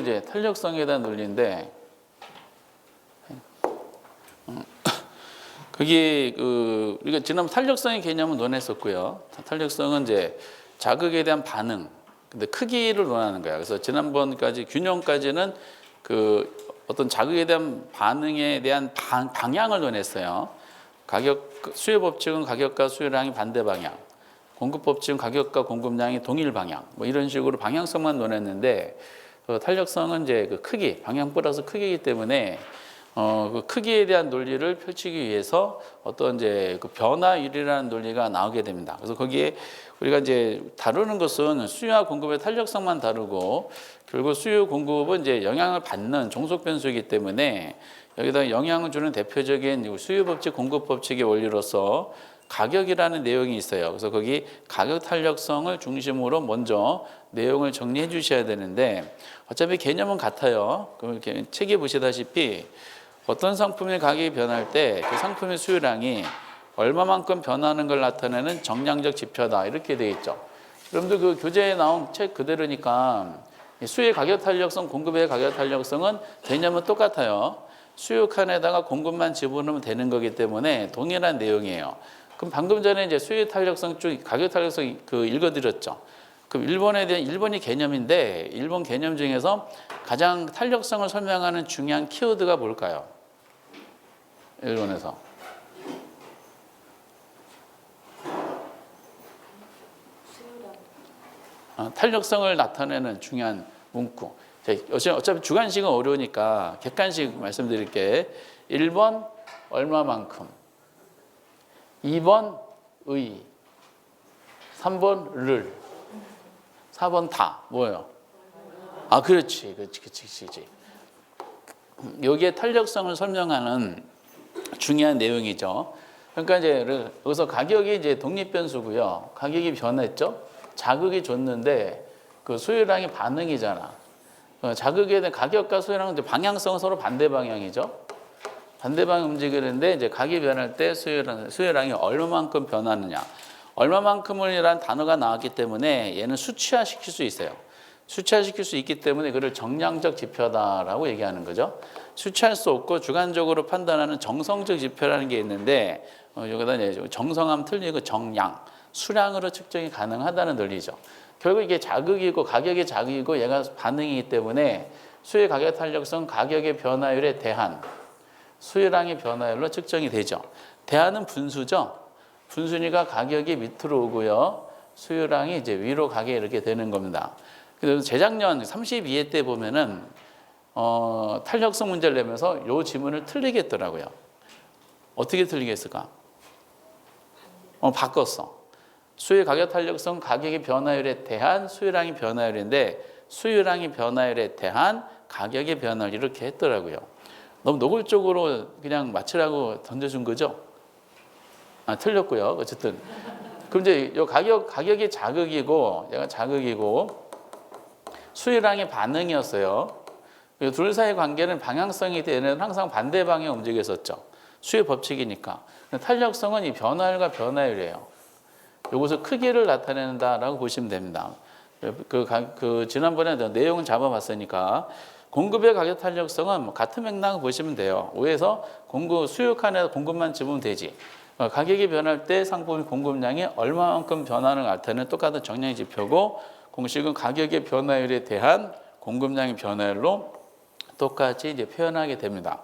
이제 탄력성에 대한 논리인데, 그게 우리가 지난번 탄력성의 개념을 논했었고요. 탄력성은 이제 자극에 대한 반응, 근데 크기를 논하는 거야. 그래서 지난번까지 균형까지는 어떤 자극에 대한 반응에 대한 방향을 논했어요. 수요 법칙은 가격과 수요량이 반대 방향, 공급 법칙은 가격과 공급량이 동일 방향, 뭐 이런 식으로 방향성만 논했는데, 탄력성은 이제 크기, 방향 플러스 크기이기 때문에 그 크기에 대한 논리를 펼치기 위해서 어떤 이제 변화율이라는 논리가 나오게 됩니다. 그래서 거기에 우리가 이제 다루는 것은 수요와 공급의 탄력성만 다루고, 결국 수요 공급은 이제 영향을 받는 종속 변수이기 때문에 여기다 영향을 주는 대표적인 수요 법칙, 공급 법칙의 원리로서 가격이라는 내용이 있어요. 그래서 거기 가격 탄력성을 중심으로 먼저 내용을 정리해 주셔야 되는데, 어차피 개념은 같아요. 책에 보시다시피 어떤 상품의 가격이 변할 때 그 상품의 수요량이 얼마만큼 변하는 걸 나타내는 정량적 지표다, 이렇게 되어 있죠. 여러분들 그 교재에 나온 책 그대로니까 수요의 가격 탄력성, 공급의 가격 탄력성은 개념은 똑같아요. 수요 칸에다가 공급만 집어넣으면 되는 거기 때문에 동일한 내용이에요. 그럼 방금 전에 이제 수요 탄력성 쪽 가격 탄력성 읽어드렸죠. 그럼 일본이 개념인데, 일본 개념 중에서 가장 탄력성을 설명하는 중요한 키워드가 뭘까요? 일본에서. 탄력성을 나타내는 중요한 문구. 어차피 주관식은 어려우니까 객관식 말씀드릴게. 1번 얼마만큼, 2번 의, 3번 를, 4번 다. 뭐예요? 그렇지. 여기에 탄력성을 설명하는 중요한 내용이죠. 그러니까 이제 여기서 가격이 이제 독립 변수고요. 가격이 변했죠. 자극이 줬는데 그 수요량이 반응이잖아. 자극에 대한 가격과 수요량은 이제 방향성은 서로 반대 방향이죠. 반대 방향 움직이는데, 이제 가격이 변할 때 수요량이 얼마만큼 변하느냐. 얼마만큼이라는 단어가 나왔기 때문에 얘는 수치화시킬 수 있어요. 수치화시킬 수 있기 때문에 그를 정량적 지표다라고 얘기하는 거죠. 수치할 수 없고 주관적으로 판단하는 정성적 지표라는 게 있는데, 여기다 이제 정성하면 틀리고 정량, 수량으로 측정이 가능하다는 논리죠. 결국 이게 자극이고 가격의 자극이고 얘가 반응이기 때문에 수요의 가격 탄력성, 가격의 변화율에 대한 수요량의 변화율로 측정이 되죠. 대한은 분수죠. 분수니까 가격이 밑으로 오고요. 수요량이 이제 위로 가게 이렇게 되는 겁니다. 그래서 재작년 32회 때 보면은 탄력성 문제를 내면서 이 지문을 틀리게 했더라고요. 어떻게 틀리게 했을까? 바꿨어. 수요의 가격 탄력성, 가격의 변화율에 대한 수요량의 변화율인데, 수요량의 변화율에 대한 가격의 변화율, 이렇게 했더라고요. 너무 노골적으로 그냥 맞추라고 던져준 거죠? 틀렸고요. 어쨌든. 그럼 이제 이 가격이 자극이고, 얘가 자극이고, 수요량의 반응이었어요. 둘 사이의 관계는 방향성이 되는 항상 반대 방향에 움직였었죠. 수요 법칙이니까. 탄력성은 이 변화율과 변화율이에요. 이것을 크기를 나타낸다라고 보시면 됩니다. 지난번에 내용은 잡아봤으니까 공급의 가격 탄력성은 같은 맥락을 보시면 돼요. 5에서 수요 칸에 공급만 집으면 되지. 가격이 변할 때 상품의 공급량이 얼마만큼 변화를 나타내는 똑같은 정량 지표고, 공식은 가격의 변화율에 대한 공급량의 변화율로 똑같이 이제 표현하게 됩니다.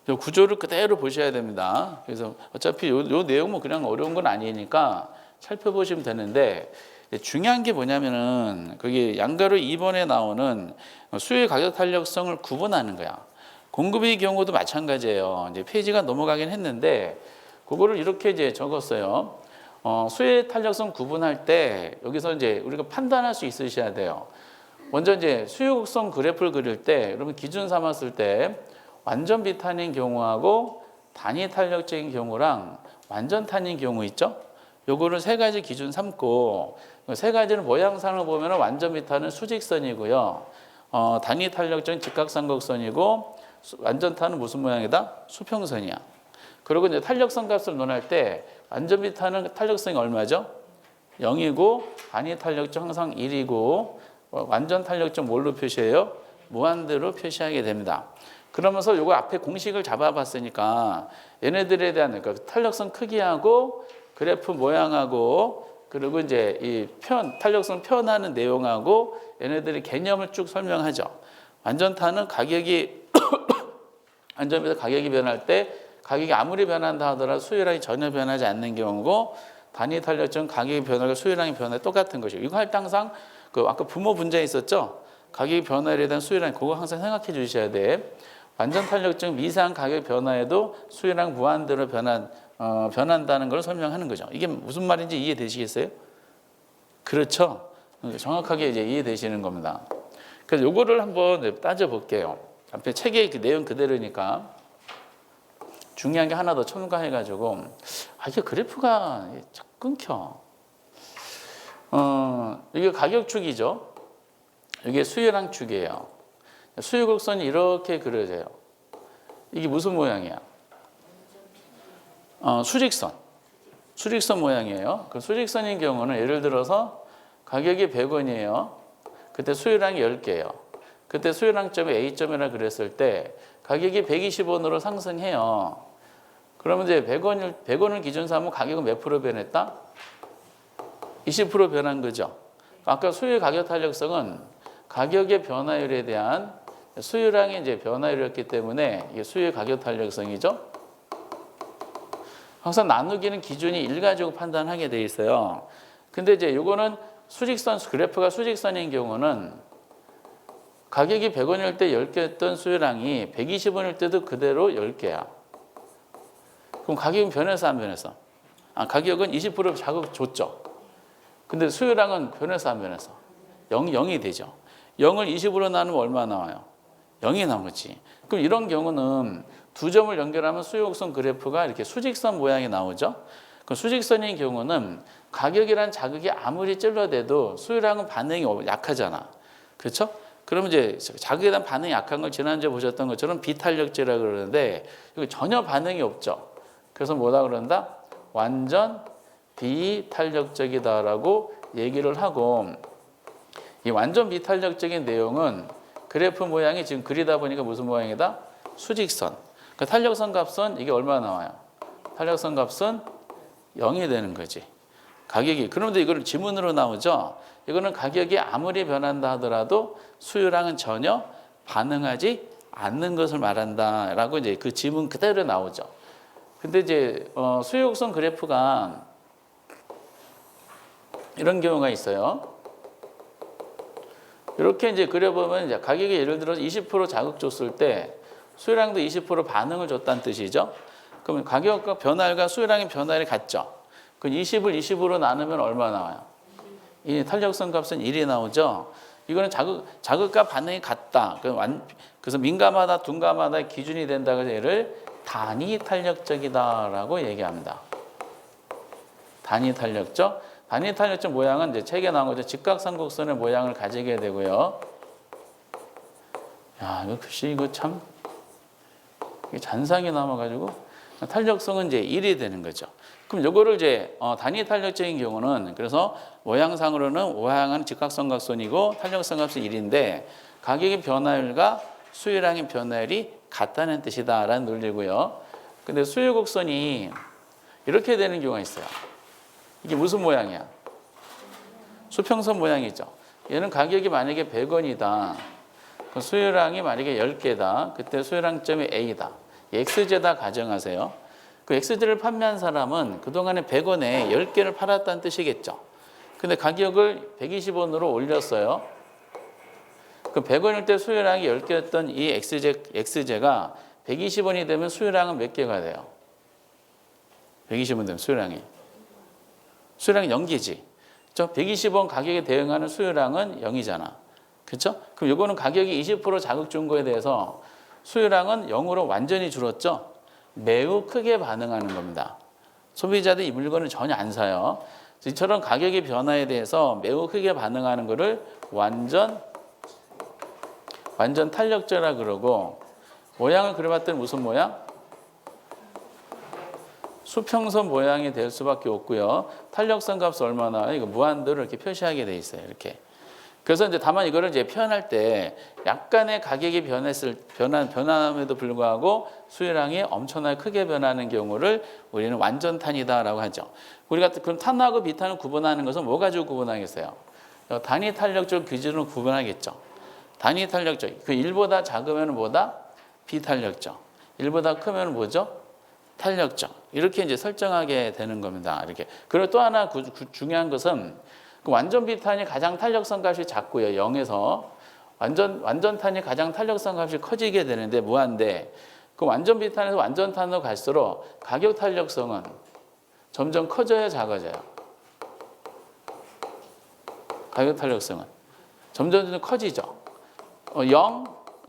구조를 그대로 보셔야 됩니다. 그래서 어차피 요 내용은 그냥 어려운 건 아니니까 살펴보시면 되는데, 중요한 게 뭐냐면은 그게 양가로 2번에 나오는 수요의 가격 탄력성을 구분하는 거야. 공급의 경우도 마찬가지예요. 이제 페이지가 넘어가긴 했는데 그거를 이렇게 이제 적었어요. 수요의 탄력성 구분할 때 여기서 이제 우리가 판단할 수 있으셔야 돼요. 먼저 이제 수요 곡선 그래프를 그릴 때 여러분 기준 삼았을 때 완전 비탄인 경우하고 단위 탄력적인 경우랑 완전 탄인 경우 있죠? 요거를 세 가지 기준 삼고, 세 가지는 모양상을 보면 완전 비탄은 수직선이고요. 단위 탄력적인 직각삼각선이고, 완전 탄은 무슨 모양이다? 수평선이야. 그리고 이제 탄력성 값을 논할 때 완전 비탄은 탄력성이 얼마죠? 0이고, 단위 탄력적 항상 1이고, 완전 탄력적 뭘로 표시해요? 무한대로 표시하게 됩니다. 그러면서 요거 앞에 공식을 잡아봤으니까 얘네들에 대한 그러니까 탄력성 크기하고 그래프 모양하고 그리고 이제 이 탄력성 표현하는 내용하고 얘네들의 개념을 쭉 설명하죠. 완전탄은 가격이 완전에서 가격이 변할 때 가격이 아무리 변한다 하더라도 수요량이 전혀 변하지 않는 경우고 단위 탄력적은 가격이 변하고 수요량이 변하고 똑같은 것이고 이거 할 때 항상 그 아까 부모 분자에 있었죠. 가격이 변화에 대한 수요량 그거 항상 생각해 주셔야 돼. 완전 탄력적 미세한 가격 변화에도 수요량 무한대로 변한다는 걸 설명하는 거죠. 이게 무슨 말인지 이해되시겠어요? 그렇죠. 정확하게 이제 이해되시는 겁니다. 그래서 요거를 한번 따져 볼게요. 앞에 책의 그 내용 그대로니까 중요한 게 하나 더 첨가해가지고 이게 그래프가 끊겨. 이게 가격축이죠. 이게 수요량 축이에요. 수요곡선이 이렇게 그려져요. 이게 무슨 모양이야? 수직선. 수직선 모양이에요. 그 수직선인 경우는 예를 들어서 가격이 100원이에요. 그때 수요량이 10개예요. 그때 수요량점이 A점이라 그랬을 때 가격이 120원으로 상승해요. 그러면 이제 100원을 기준 삼으면 가격은 몇 프로 변했다? 20% 변한 거죠. 아까 수요 가격 탄력성은 가격의 변화율에 대한 수요량의 이제 변화율이었기 때문에 이게 수요 가격 탄력성이죠. 항상 나누기는 기준이 1 가지고 판단하게 돼 있어요. 근데 이제 요거는 수직선 그래프가 수직선인 경우는 가격이 100원일 때 10개였던 수요량이 120원일 때도 그대로 10개야. 그럼 가격은 변해서 안 변해서? 가격은 20% 자극 줬죠. 근데 수요량은 변해서 안 변해서? 0이 되죠. 0을 20으로 나누면 얼마 나와요? 0이 나오지. 그럼 이런 경우는 두 점을 연결하면 수요곡선 그래프가 이렇게 수직선 모양이 나오죠. 그 수직선인 경우는 가격이란 자극이 아무리 찔러대도 수요량은 반응이 약하잖아. 그렇죠? 그러면 이제 자극에 대한 반응이 약한 걸 지난주에 보셨던 것처럼 비탄력제라고 그러는데 이거 전혀 반응이 없죠. 그래서 뭐라 그런다? 완전 비탄력적이다라고 얘기를 하고 이 완전 비탄력적인 내용은 그래프 모양이 지금 그리다 보니까 무슨 모양이다? 수직선. 그 탄력성 값은 이게 얼마 나와요? 탄력성 값은 0이 되는 거지. 가격이. 그런데 이거는 지문으로 나오죠. 이거는 가격이 아무리 변한다 하더라도 수요량은 전혀 반응하지 않는 것을 말한다라고 이제 그 지문 그대로 나오죠. 근데 이제 수요곡선 그래프가 이런 경우가 있어요. 이렇게 이제 그려보면 이제 가격이 예를 들어서 20% 자극 줬을 때 수요량도 20% 반응을 줬다는 뜻이죠. 그러면 가격과 변화율과 수요량의 변화율이 같죠. 그 20을 20으로 나누면 얼마 나와요? 이 탄력성 값은 1이 나오죠. 이거는 자극과 반응이 같다. 그래서 민감하다, 둔감하다 기준이 된다고 해서 얘를 단위 탄력적이다라고 얘기합니다. 단위 탄력적. 단위 탄력적 모양은 이제 책에 나온 거죠. 직각삼각선의 모양을 가지게 되고요. 야, 이거 글씨 이거 참 잔상이 남아가지고 탄력성은 이제 1이 되는 거죠. 그럼 요거를 이제 단위 탄력적인 경우는 그래서 모양상으로는 모양은 직각삼각선이고 탄력성 값은 1인데 가격의 변화율과 수요량의 변화율이 같다는 뜻이다라는 논리고요. 근데 수요곡선이 이렇게 되는 경우가 있어요. 이게 무슨 모양이야? 수평선 모양이죠. 얘는 가격이 만약에 100원이다. 수요량이 만약에 10개다. 그때 수요량점이 A다. X제다 가정하세요. 그 X제를 판매한 사람은 그동안에 100원에 10개를 팔았다는 뜻이겠죠. 근데 가격을 120원으로 올렸어요. 그 100원일 때 수요량이 10개였던 이 X제가 120원이 되면 수요량은 몇 개가 돼요? 120원 되면 수요량이 0개지. 그렇죠? 120원 가격에 대응하는 수요량은 0이잖아. 그렇죠? 그럼 이거는 가격이 20% 자극 준 거에 대해서 수요량은 0으로 완전히 줄었죠. 매우 크게 반응하는 겁니다. 소비자들이 이 물건을 전혀 안 사요. 이처럼 가격의 변화에 대해서 매우 크게 반응하는 것을 완전 탄력제라 그러고 모양을 그려봤더니 무슨 모양? 수평선 모양이 될 수밖에 없고요. 탄력성 값은 얼마나 이거 무한대로 이렇게 표시하게 돼 있어요. 이렇게. 그래서 이제 다만 이거를 이제 표현할 때 약간의 가격이 변함에도 불구하고 수요량이 엄청나게 크게 변하는 경우를 우리는 완전탄이다라고 하죠. 우리가 그럼 탄하고 비탄을 구분하는 것은 뭐 가지고 구분하겠어요? 단위 탄력적 기준으로 구분하겠죠. 단위 탄력적, 그 1보다 작으면 뭐다? 비탄력적. 1보다 크면 뭐죠? 탄력적. 이렇게 이제 설정하게 되는 겁니다. 이렇게. 그리고 또 하나 중요한 것은 그 완전 비탄이 가장 탄력성 값이 작고요. 0에서 완전탄이 가장 탄력성 값이 커지게 되는데 무한대. 그 완전 비탄에서 완전탄으로 갈수록 가격 탄력성은 점점 커져야 작아져요. 가격 탄력성은 점점 커지죠.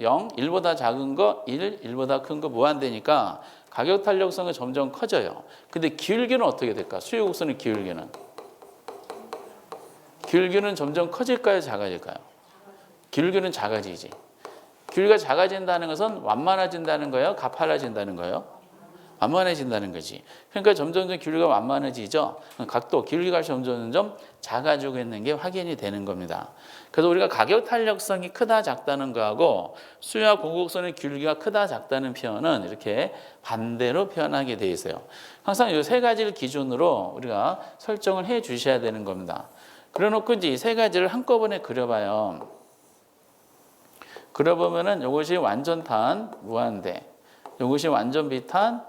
0, 1보다 작은 거, 1보다 큰 거 무한대니까 가격 탄력성은 점점 커져요. 근데 기울기는 어떻게 될까? 수요곡선의 기울기는 점점 커질까요? 작아질까요? 기울기는 작아지지. 기울기가 작아진다는 것은 완만해진다는 거예요? 가팔라진다는 거예요? 완만해진다는 거지. 그러니까 점점 기울기가 완만해지죠. 각도, 기울기가 점점 작아지고 있는 게 확인이 되는 겁니다. 그래서 우리가 가격 탄력성이 크다 작다는 거하고 수요와 공급선의 기울기가 크다 작다는 표현은 이렇게 반대로 표현하게 돼 있어요. 항상 이 세 가지를 기준으로 우리가 설정을 해 주셔야 되는 겁니다. 그래놓고 이제 이 세 가지를 한꺼번에 그려봐요. 그려보면은 이것이 완전탄 무한대, 이것이 완전 비탄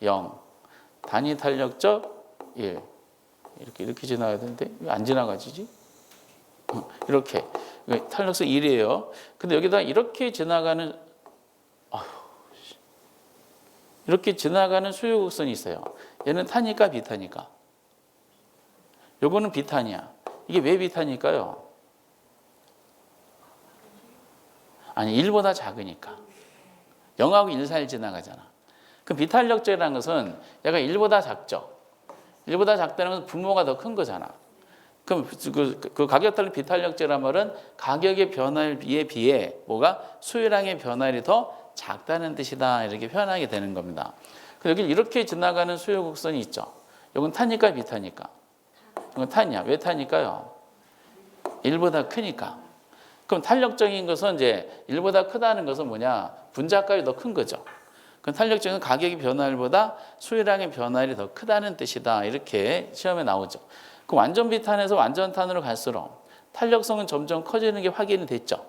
0, 단위 탄력적 1. 이렇게 지나가야 되는데 왜 안 지나가지지? 이렇게 탄력성 1이에요. 근데 여기다 이렇게 지나가는 수요곡선이 있어요. 얘는 탄이니까 비탄이니까. 요거는 비탄이야. 이게 왜 비탄일까요? 아니 1보다 작으니까. 0하고 1 사이를 지나가잖아. 그럼 비탄력적이라는 것은 얘가 1보다 작죠. 1보다 작다는 것은 분모가 더 큰 거잖아. 그럼 그 가격 탄력 비탄력적이라는 말은 가격의 변화에 비해 뭐가 수요량의 변화율이 더 작다는 뜻이다. 이렇게 표현하게 되는 겁니다. 여기 이렇게 지나가는 수요 곡선이 있죠. 이건 탄이니까 비탄이니까. 이건 탄이야. 왜 탄일까요? 1보다 크니까. 그럼 탄력적인 것은 이제 1보다 크다는 것은 뭐냐? 분자값이 더 큰 거죠. 그럼 탄력적인 가격의 변화율보다 수요량의 변화율이 더 크다는 뜻이다. 이렇게 시험에 나오죠. 그럼 완전 비탄에서 완전탄으로 갈수록 탄력성은 점점 커지는 게 확인이 됐죠.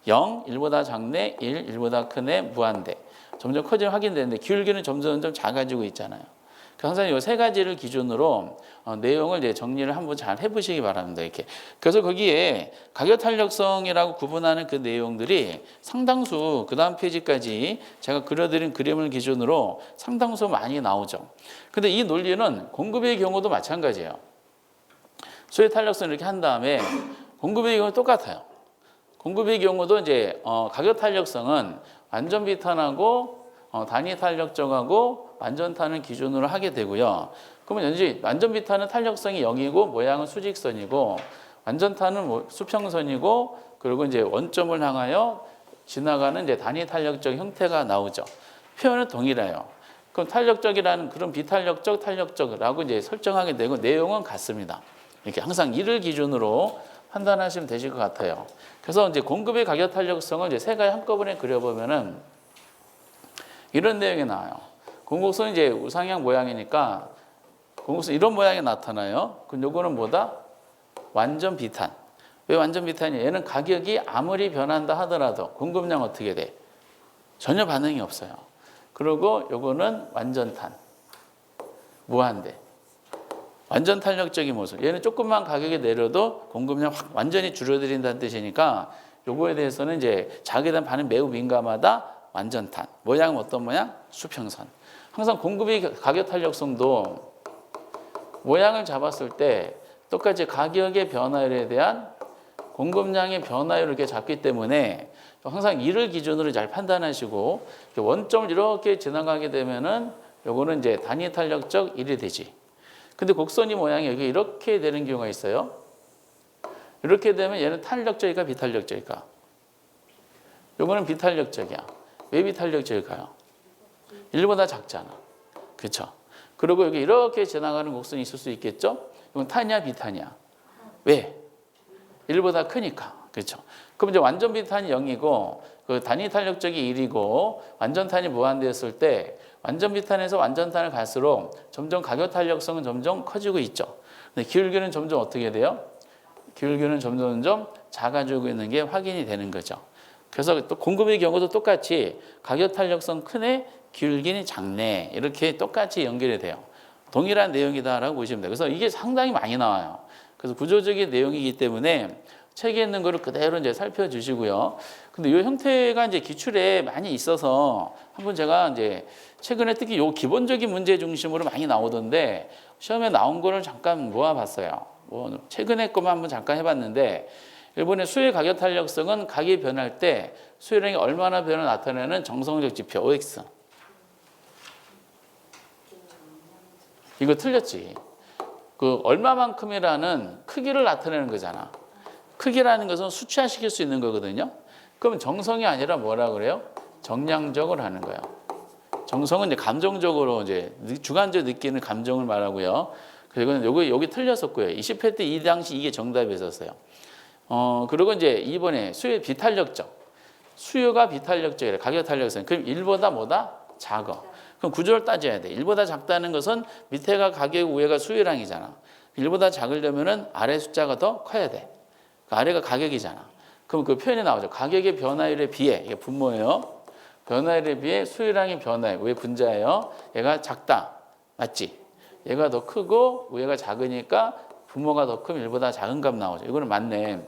0, 1보다 작네, 1, 1보다 크네, 무한대. 점점 커지는 확인되는데 기울기는 점점 작아지고 있잖아요. 항상 이 세 가지를 기준으로 내용을 이제 정리를 한번 잘 해보시기 바랍니다. 이렇게. 그래서 거기에 가격 탄력성이라고 구분하는 그 내용들이 상당수 그 다음 페이지까지 제가 그려드린 그림을 기준으로 상당수 많이 나오죠. 근데 이 논리는 공급의 경우도 마찬가지예요. 수요 탄력성 이렇게 한 다음에 공급의 경우 똑같아요. 공급의 경우도 이제 가격 탄력성은 완전 비탄하고 단위 탄력적하고 완전탄을 기준으로 하게 되고요. 그러면 이제 완전 비탄은 탄력성이 0이고 모양은 수직선이고 완전탄은 수평선이고 그리고 이제 원점을 향하여 지나가는 이제 단위 탄력적 형태가 나오죠. 표현은 동일해요. 그럼 탄력적이라는 그런 비탄력적, 탄력적이라고 이제 설정하게 되고 내용은 같습니다. 이렇게 항상 이를 기준으로 판단하시면 되실 것 같아요. 그래서 이제 공급의 가격 탄력성을 이제 세 가지 한꺼번에 그려보면은 이런 내용이 나와요. 공급선은 이제 우상향 모양이니까 공급선 이런 모양이 나타나요. 그럼 요거는 뭐다? 완전 비탄. 왜 완전 비탄이에요? 얘는 가격이 아무리 변한다 하더라도 공급량 어떻게 돼? 전혀 반응이 없어요. 그리고 요거는 완전탄. 무한대. 완전 탄력적인 모습. 얘는 조금만 가격이 내려도 공급량 확 완전히 줄어들인다는 뜻이니까 요거에 대해서는 이제 자기에 대한 반응 매우 민감하다. 완전탄. 모양은 어떤 모양? 수평선. 항상 공급의 가격 탄력성도 모양을 잡았을 때 똑같이 가격의 변화율에 대한 공급량의 변화율을 이렇게 잡기 때문에 항상 이를 기준으로 잘 판단하시고 원점을 이렇게 지나가게 되면은 요거는 이제 단위 탄력적 1이 되지. 근데 곡선이 모양이 여기 이렇게 되는 경우가 있어요. 이렇게 되면 얘는 탄력적일까 비탄력적일까? 요거는 비탄력적이야. 왜 비탄력적일까요? 1보다 작잖아. 그렇죠? 그리고 여기 이렇게 지나가는 곡선이 있을 수 있겠죠? 이건 탄이야 비탄이야? 왜? 1보다 크니까. 그렇죠. 그럼 이제 완전 비탄이 0이고 그 단위 탄력적이 1이고 완전탄이 무한대였을 때 완전 비탄에서 완전탄을 갈수록 점점 가격 탄력성은 점점 커지고 있죠. 근데 기울기는 점점 어떻게 돼요? 기울기는 점점 작아지고 있는 게 확인이 되는 거죠. 그래서 또 공급의 경우도 똑같이 가격 탄력성 크네, 기울기는 작네 이렇게 똑같이 연결이 돼요. 동일한 내용이다라고 보시면 돼요. 그래서 이게 상당히 많이 나와요. 그래서 구조적인 내용이기 때문에 책에 있는 거를 그대로 이제 살펴주시고요. 근데 이 형태가 이제 기출에 많이 있어서 한번 제가 이제 최근에 특히 요 기본적인 문제 중심으로 많이 나오던데 시험에 나온 거를 잠깐 모아봤어요. 뭐 최근에 것만 한번 잠깐 해봤는데 일본의 수요 가격 탄력성은 가격이 변할 때 수요량이 얼마나 변화 나타내는 정성적 지표 OX. 이거 틀렸지. 그 얼마만큼이라는 크기를 나타내는 거잖아. 크기라는 것은 수치화시킬 수 있는 거거든요. 그럼 정성이 아니라 뭐라 그래요? 정량적으로 하는 거예요. 정성은 이제 감정적으로 이제 주관적으로 느끼는 감정을 말하고요. 그리고 여기 틀렸었고요. 20회 때 이 당시 이게 정답이었어요. 그리고 이제 2번에 수요 비탄력적. 수요가 비탄력적이래. 가격 탄력성. 그럼 1보다 뭐다? 작아. 그럼 구조를 따져야 돼. 1보다 작다는 것은 밑에가 가격, 위에가 수요량이잖아. 1보다 작으려면은 아래 숫자가 더 커야 돼. 아래가 가격이잖아. 그럼 그 표현이 나오죠. 가격의 변화율에 비해, 이게 분모예요. 변화율에 비해 수요량의 변화율, 왜 분자예요? 얘가 작다. 맞지? 얘가 더 크고 위에가 작으니까 분모가 더 크면 1보다 작은 값 나오죠. 이거는 맞네.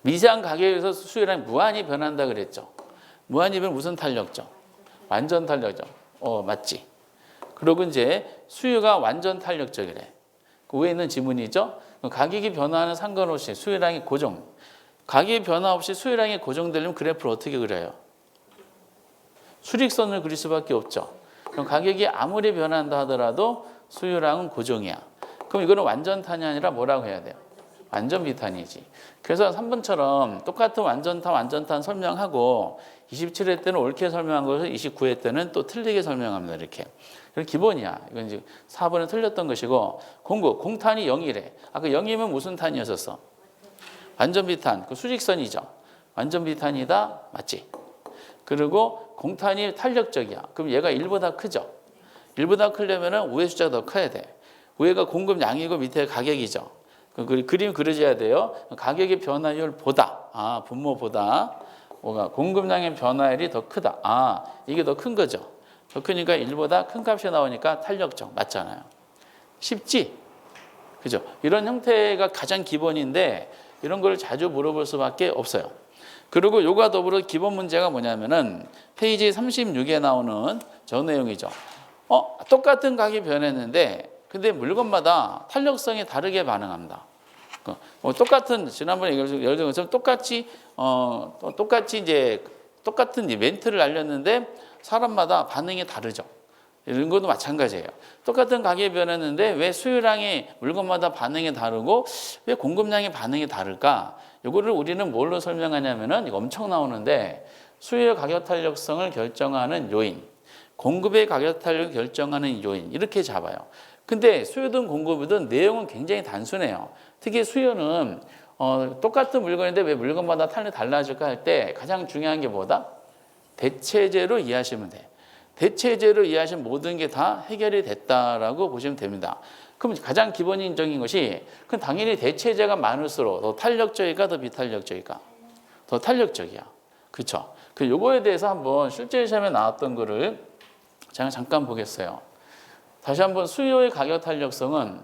미세한 가격에서 수요량이 무한히 변한다 그랬죠. 무한이면 무슨 탄력적? 완전 탄력적. 맞지? 그리고 이제 수요가 완전 탄력적이래. 그 위에 있는 지문이죠. 가격이 변화하는 상관없이 수요량이 고정. 가격이 변화 없이 수요량이 고정되려면 그래프를 어떻게 그려요? 수직선을 그릴 수밖에 없죠. 그럼 가격이 아무리 변한다 하더라도 수요량은 고정이야. 그럼 이거는 완전탄이 아니라 뭐라고 해야 돼요? 완전 비탄이지. 그래서 3번처럼 똑같은 완전탄 설명하고 27회 때는 옳게 설명한 것을 29회 때는 또 틀리게 설명합니다. 이렇게. 기본이야. 이건 이제 4번은 틀렸던 것이고 공탄이 0이래. 아까 0이면 무슨 탄이었었어? 완전 비탄. 그 수직선이죠. 완전 비탄이다. 맞지? 그리고 공탄이 탄력적이야. 그럼 얘가 1보다 크죠. 1보다 크려면 위에 숫자가 더 커야 돼. 위에가 공급량이고 밑에 가격이죠. 그림 그려줘야 돼요. 가격의 변화율보다, 분모보다 뭐가 공급량의 변화율이 더 크다. 이게 더 큰 거죠. 더 크니까 1보다 큰 값이 나오니까 탄력적 맞잖아요. 쉽지? 그죠? 이런 형태가 가장 기본인데 이런 걸 자주 물어볼 수밖에 없어요. 그리고 요가 더불어 기본 문제가 뭐냐면은 페이지 36에 나오는 저 내용이죠. 똑같은 가격이 변했는데 근데 물건마다 탄력성이 다르게 반응합니다. 똑같은 지난번에 예를 들어서 똑같이 이제 똑같은 멘트를 알렸는데 사람마다 반응이 다르죠. 이런 것도 마찬가지예요. 똑같은 가격이 변했는데 왜 수요량이 물건마다 반응이 다르고 왜 공급량의 반응이 다를까? 이거를 우리는 뭘로 설명하냐면은 이거 엄청 나오는데 수요 가격 탄력성을 결정하는 요인, 공급의 가격 탄력을 결정하는 요인 이렇게 잡아요. 근데 수요든 공급이든 내용은 굉장히 단순해요. 특히 수요는 똑같은 물건인데 왜 물건마다 탄력이 달라질까 할 때 가장 중요한 게 뭐다? 대체제로 이해하시면 돼. 대체제로 이해하시면 모든 게 다 해결이 됐다라고 보시면 됩니다. 그럼 가장 기본적인 것이 그럼 당연히 대체제가 많을수록 더 탄력적일까 더 비탄력적일까? 더 탄력적이야. 그렇죠? 그 요거에 대해서 한번 실제 시험에 나왔던 거를 제가 잠깐 보겠어요. 다시 한번 수요의 가격 탄력성은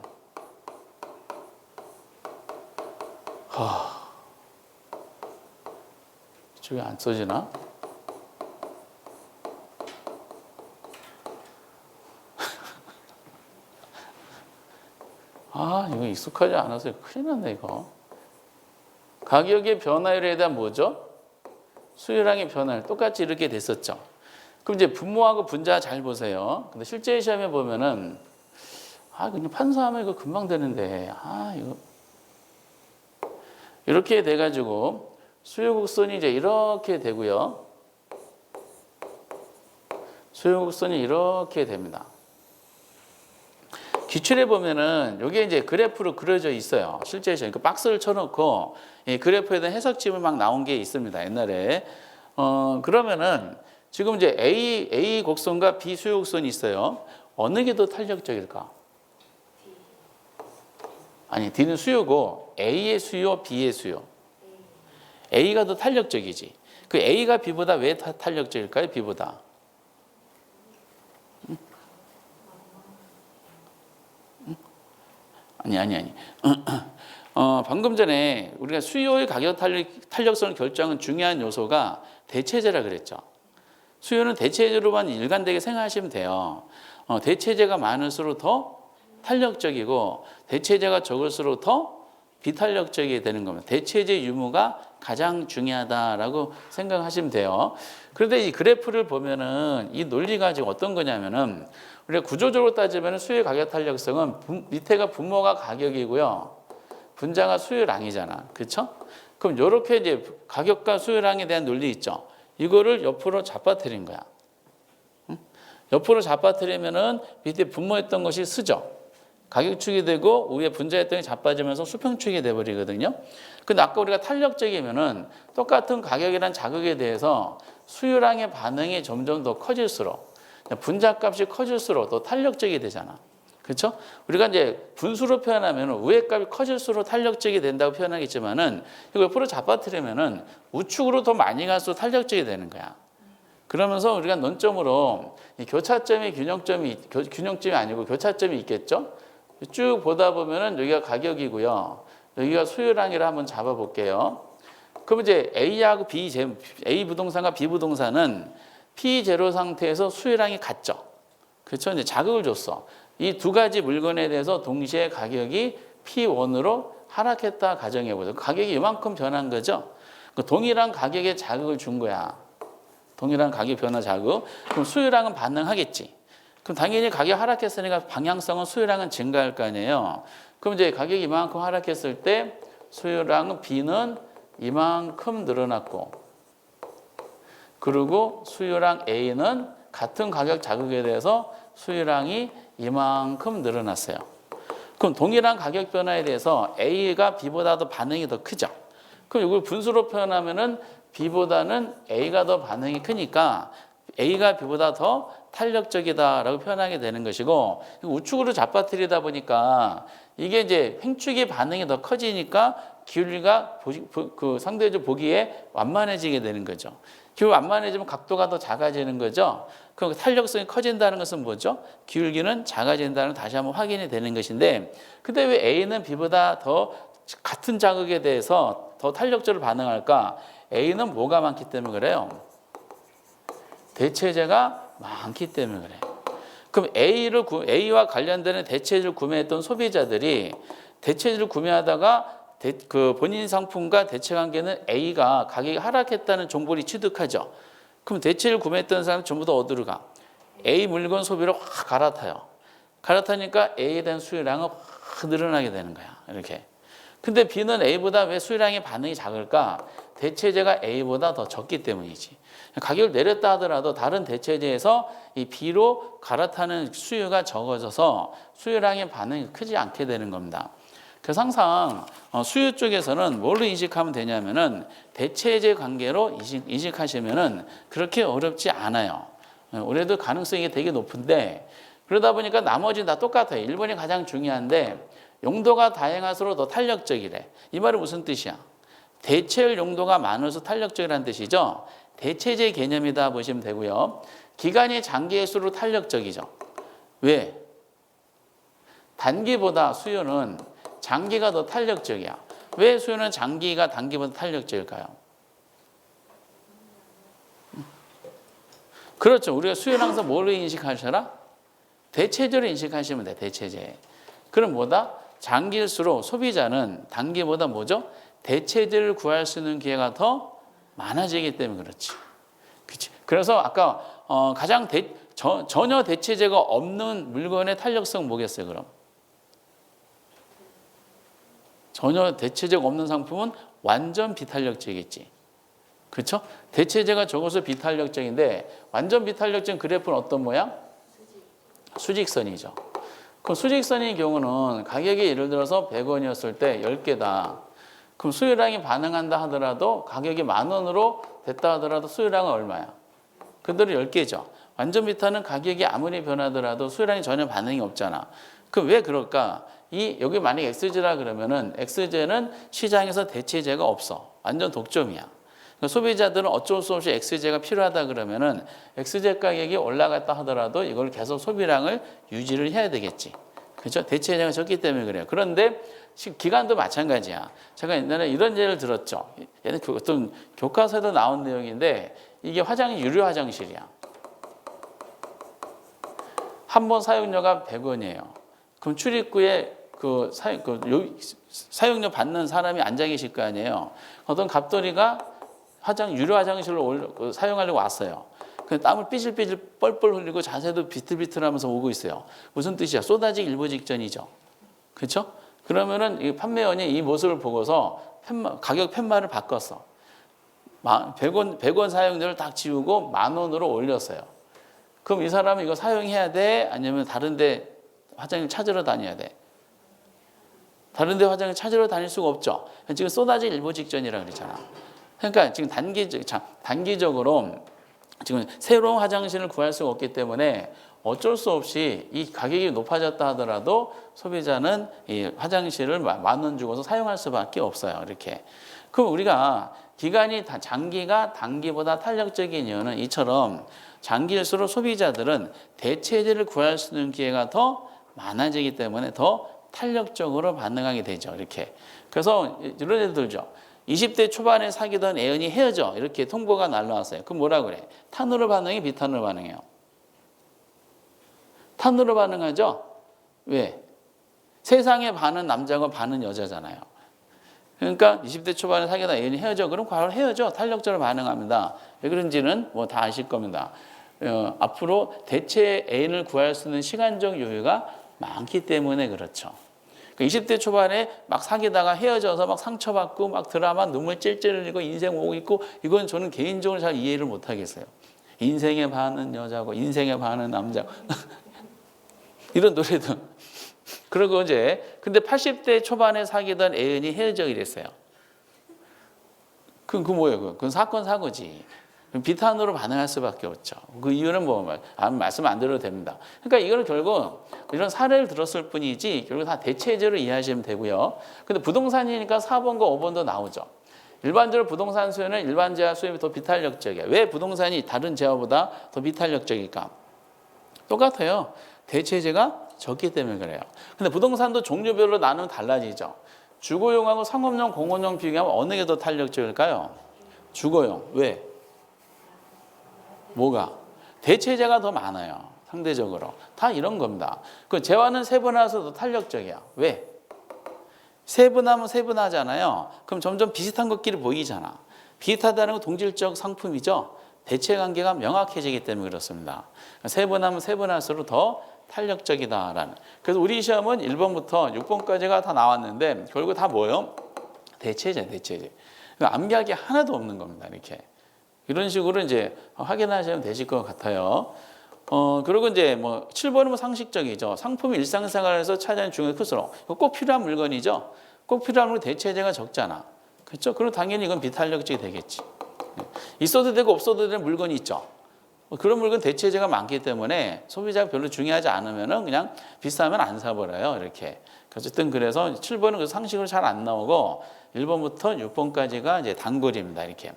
이쪽에 안 써지나? 이거 익숙하지 않아서 큰일 났네, 이거. 가격의 변화율에 대한 뭐죠? 수요량의 변화율. 똑같이 이렇게 됐었죠. 그럼 이제 분모하고 분자 잘 보세요. 근데 실제 시험에 보면은, 그냥 판사하면 이거 금방 되는데, 이거. 이렇게 돼가지고, 수요곡선이 이제 이렇게 되고요. 수요곡선이 이렇게 됩니다. 기출에 보면은 여기에 이제 그래프로 그려져 있어요. 실제 시험. 그 박스를 쳐놓고 이 그래프에 대한 해석집을 막 나온 게 있습니다. 옛날에. 그러면은 지금 이제 A 곡선과 B 수요 곡선이 있어요. 어느 게 더 탄력적일까? 아니, D는 수요고 A의 수요, B의 수요. A가 더 탄력적이지. 그 A가 B보다 왜 탄력적일까요? B보다. 아니. 방금 전에 우리가 수요의 가격 탄력성을 결정하는 중요한 요소가 대체제라 그랬죠. 수요는 대체제로만 일관되게 생각하시면 돼요. 대체제가 많을수록 더 탄력적이고 대체제가 적을수록 더 비탄력적이 되는 겁니다. 대체제 유무가 가장 중요하다라고 생각하시면 돼요. 그런데 이 그래프를 보면은 이 논리가 지금 어떤 거냐면은 우리가 구조적으로 따지면 수요의 가격 탄력성은 밑에가 분모가 가격이고요. 분자가 수요량이잖아. 그렇죠? 그럼 이렇게 이제 가격과 수요량에 대한 논리 있죠. 이거를 옆으로 잡아뜨린 거야. 응? 옆으로 잡아뜨리면은 밑에 분모했던 것이 쓰죠. 가격축이 되고 위에 분자했던 게 자빠지면서 수평축이 돼버리거든요. 근데 아까 우리가 탄력적이면은 똑같은 가격이란 자극에 대해서 수요량의 반응이 점점 더 커질수록 분자값이 커질수록 더 탄력적이 되잖아. 그렇죠? 우리가 이제 분수로 표현하면 위의 값이 커질수록 탄력적이 된다고 표현하겠지만은 이거 옆으로 잡아뜨리면은 우측으로 더 많이 갈수록 탄력적이 되는 거야. 그러면서 우리가 논점으로 이 균형점이 아니고 교차점이 있겠죠? 쭉 보다 보면은 여기가 가격이고요. 여기가 수요량이라 한번 잡아 볼게요. 그럼 이제 A하고 A 부동산과 B 부동산은 P0 상태에서 수요량이 같죠. 그렇죠? 이제 자극을 줬어. 이 두 가지 물건에 대해서 동시에 가격이 P1으로 하락했다 가정해 보죠. 가격이 이만큼 변한 거죠. 동일한 가격에 자극을 준 거야. 동일한 가격 변화 자극. 그럼 수요량은 반응하겠지. 그럼 당연히 가격 하락했으니까 방향성은 수요량은 증가할 거 아니에요. 그럼 이제 가격이 이만큼 하락했을 때 수요량은 B는 이만큼 늘어났고, 그리고 수요량 A는 같은 가격 자극에 대해서 수요량이 이만큼 늘어났어요. 그럼 동일한 가격 변화에 대해서 A가 B보다 더 반응이 더 크죠. 그럼 이걸 분수로 표현하면은 B보다는 A가 더 반응이 크니까 A가 B보다 더 탄력적이다라고 표현하게 되는 것이고, 우측으로 잡아뜨리다 보니까 이게 이제 횡축의 반응이 더 커지니까 기울기가 상대적으로 보기에 완만해지게 되는 거죠. 기울기 완만해지면 각도가 더 작아지는 거죠. 그럼 탄력성이 커진다는 것은 뭐죠? 기울기는 작아진다는 걸 다시 한번 확인이 되는 것인데, 근데 왜 A는 B보다 더 같은 자극에 대해서 더 탄력적으로 반응할까? A는 뭐가 많기 때문에 그래요? 대체제가 많기 때문에 그래. 그럼 A와 관련되는 대체제를 구매했던 소비자들이 대체제를 구매하다가 본인 상품과 대체 관계는 A가 가격이 하락했다는 정보를 취득하죠. 그럼 대체를 구매했던 사람은 전부 다 어디로 가? A 물건 소비를 확 갈아타요. 갈아타니까 A에 대한 수요량은 확 늘어나게 되는 거야. 이렇게. 근데 B는 A보다 왜 수요량의 반응이 작을까? 대체제가 A보다 더 적기 때문이지. 가격을 내렸다 하더라도 다른 대체제에서 이 B로 갈아타는 수요가 적어져서 수요량의 반응이 크지 않게 되는 겁니다. 그래서 항상 수요 쪽에서는 뭘로 인식하면 되냐면은 대체제 관계로 인식하시면은 그렇게 어렵지 않아요. 올해도 가능성이 되게 높은데, 그러다 보니까 나머지는 다 똑같아요. 1번이 가장 중요한데 용도가 다양할수록 더 탄력적이래. 이 말은 무슨 뜻이야? 대체율 용도가 많아서 탄력적이라는 뜻이죠. 대체제 개념이다 보시면 되고요. 기간이 장기일수록 탄력적이죠. 왜? 단기보다 수요는 장기가 더 탄력적이야. 왜 수요는 장기가 단기보다 탄력적일까요? 그렇죠. 우리가 수요를 항상 뭘로 인식하셔라? 대체제로 인식하시면 돼. 대체제. 그럼 뭐다? 장기일수록 소비자는 단기보다 뭐죠? 대체제를 구할 수 있는 기회가 더 많아지기 때문에 그렇지. 그렇지. 그래서 아까 가장 전혀 대체제가 없는 물건의 탄력성 뭐겠어요, 그럼? 전혀 대체제가 없는 상품은 완전 비탄력적이겠지. 그렇죠? 대체제가 적어서 비탄력적인데 완전 비탄력적인 그래프는 어떤 모양? 수직선이죠. 그럼 수직선의 경우는 가격이 예를 들어서 100원이었을 때 10개다. 그럼 수요량이 반응한다 하더라도 가격이 10,000원으로 됐다 하더라도 수요량은 얼마야? 그대로 10개죠. 완전 비타는 가격이 아무리 변하더라도 수요량이 전혀 반응이 없잖아. 그럼 왜 그럴까? 여기 만약에 XG라 그러면은 XG는 시장에서 대체제가 없어. 완전 독점이야. 그러니까 소비자들은 어쩔 수 없이 XG가 필요하다 그러면은 XG 가격이 올라갔다 하더라도 이걸 계속 소비량을 유지를 해야 되겠지. 그렇죠? 대체제가 적기 때문에 그래요. 그런데 기간도 마찬가지야. 제가 옛날에 이런 예를 들었죠. 얘는 어떤 교과서에도 나온 내용인데 이게 유료 화장실이야. 한 번 사용료가 100원이에요. 그럼 출입구에 사용료 받는 사람이 앉아 계실 거 아니에요. 어떤 갑돌이가 유료 화장실로 사용하려고 왔어요. 땀을 삐질삐질 뻘뻘 흘리고 자세도 비틀비틀하면서 오고 있어요. 무슨 뜻이야? 쏟아지기 일보 직전이죠. 그렇죠? 그러면은 이 판매원이 이 모습을 보고서 가격 팻말을 바꿨어. 100원 사용료를 딱 지우고 10,000원으로 올렸어요. 그럼 이 사람은 이거 사용해야 돼? 아니면 다른 데 화장실 찾으러 다녀야 돼? 다른 데 화장실 찾으러 다닐 수가 없죠. 지금 쏟아질 일보 직전이라 그랬잖아. 그러니까 지금 단기적으로 지금 새로운 화장실을 구할 수가 없기 때문에 어쩔 수 없이 이 가격이 높아졌다 하더라도 소비자는 이 화장실을 10,000원 주고서 사용할 수밖에 없어요. 이렇게. 그럼 우리가 장기가 단기보다 탄력적인 이유는 이처럼 장기일수록 소비자들은 대체제를 구할 수 있는 기회가 더 많아지기 때문에 더 탄력적으로 반응하게 되죠. 이렇게. 그래서 이런 예를 들죠. 20대 초반에 사귀던 애인이 헤어져. 이렇게 통보가 날라왔어요. 그럼 뭐라 그래? 탄으로 반응해? 비탄으로 반응해요? 탄으로 반응하죠? 왜? 세상에 반은 남자고 반은 여자잖아요. 그러니까 20대 초반에 사귀던 애인이 헤어져. 그럼 바로 헤어져. 탄력적으로 반응합니다. 왜 그런지는 뭐 다 아실 겁니다. 앞으로 대체 애인을 구할 수 있는 시간적 여유가 많기 때문에 그렇죠. 20대 초반에 막 사귀다가 헤어져서 막 상처받고 막 드라마 눈물 찔찔 흘리고 인생 오고 있고 이건 저는 개인적으로 잘 이해를 못 하겠어요. 인생의 반은 여자고 인생의 반은 남자고 이런 노래도 그리고 근데 80대 초반에 사귀던 애인이 헤어져 이랬어요. 그 뭐예요? 그건 사건 사고지. 비탄으로 반응할 수밖에 없죠. 그 이유는 말씀 안 드려도 됩니다. 그러니까 이거는 결국 이런 사례를 들었을 뿐이지 결국 다 대체제로 이해하시면 되고요. 근데 부동산이니까 4번과 5번도 나오죠. 일반적으로 부동산 수요는 일반 재화 수요에 더 비탄력적이야. 왜 부동산이 다른 재화보다 더 비탄력적일까? 똑같아요. 대체제가 적기 때문에 그래요. 근데 부동산도 종류별로 나누면 달라지죠. 주거용하고 상업용, 공원용 비교하면 어느 게 더 탄력적일까요? 주거용. 왜? 뭐가? 대체제가 더 많아요. 상대적으로. 다 이런 겁니다. 그 재화는 세분화해서 더 탄력적이야. 왜? 세분하면 세분하잖아요. 그럼 점점 비슷한 것끼리 보이잖아. 비슷하다는 건 동질적 상품이죠. 대체 관계가 명확해지기 때문에 그렇습니다. 세분하면 세분할수록 더 탄력적이다라는. 그래서 우리 시험은 1번부터 6번까지가 다 나왔는데 결국 다 뭐예요? 대체제. 암기할 하나도 없는 겁니다. 이런 식으로 확인하시면 되실 것 같아요. 그리고 7번은 상식적이죠. 상품이 일상생활에서 차지하는 중요한 크수로. 이거 꼭 필요한 물건이죠. 꼭 필요한 물건 대체제가 적잖아. 그렇죠? 그럼 당연히 이건 비탄력적이 되겠지. 있어도 되고 없어도 되는 물건이 있죠. 그런 물건 대체제가 많기 때문에 소비자가 별로 중요하지 않으면은 그냥 비싸면 안 사버려요. 이렇게. 어쨌든 그래서 7번은 그 상식으로 잘 안 나오고 1번부터 6번까지가 단골입니다. 이렇게.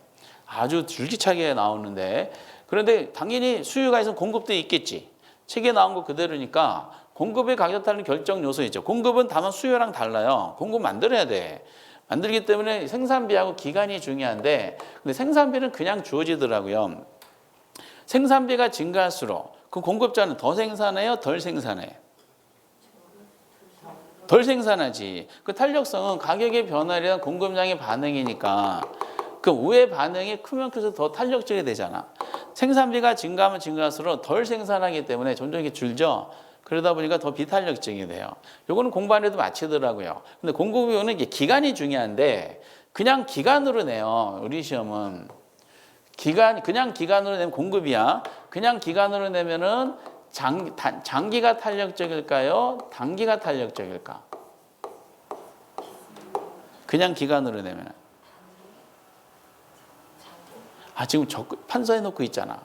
아주 줄기차게 나오는데 그런데 당연히 수요가 있으면 공급도 있겠지. 책에 나온 거 그대로니까 공급의 가격 타는 결정 요소 있죠. 공급은 다만 수요랑 달라요. 공급 만들어야 돼. 만들기 때문에 생산비하고 기간이 중요한데 근데 생산비는 그냥 주어지더라고요. 생산비가 증가할수록 그 공급자는 더 생산해요? 덜 생산해요? 덜 생산하지. 그 탄력성은 가격의 변화랑 공급량의 반응이니까 그 우의 반응이 크면 클수록 더 탄력적이 되잖아. 생산비가 증가하면 증가할수록 덜 생산하기 때문에 점점 이렇게 줄죠. 그러다 보니까 더 비탄력적이 돼요. 요거는 공부안에도 마치더라고요. 근데 공급비용은 이게 기간이 중요한데 그냥 기간으로 내요. 우리 시험은 그냥 기간으로 내면 공급이야. 그냥 기간으로 내면은 장기가 탄력적일까요? 단기가 탄력적일까? 그냥 기간으로 내면 지금 판서해 놓고 있잖아.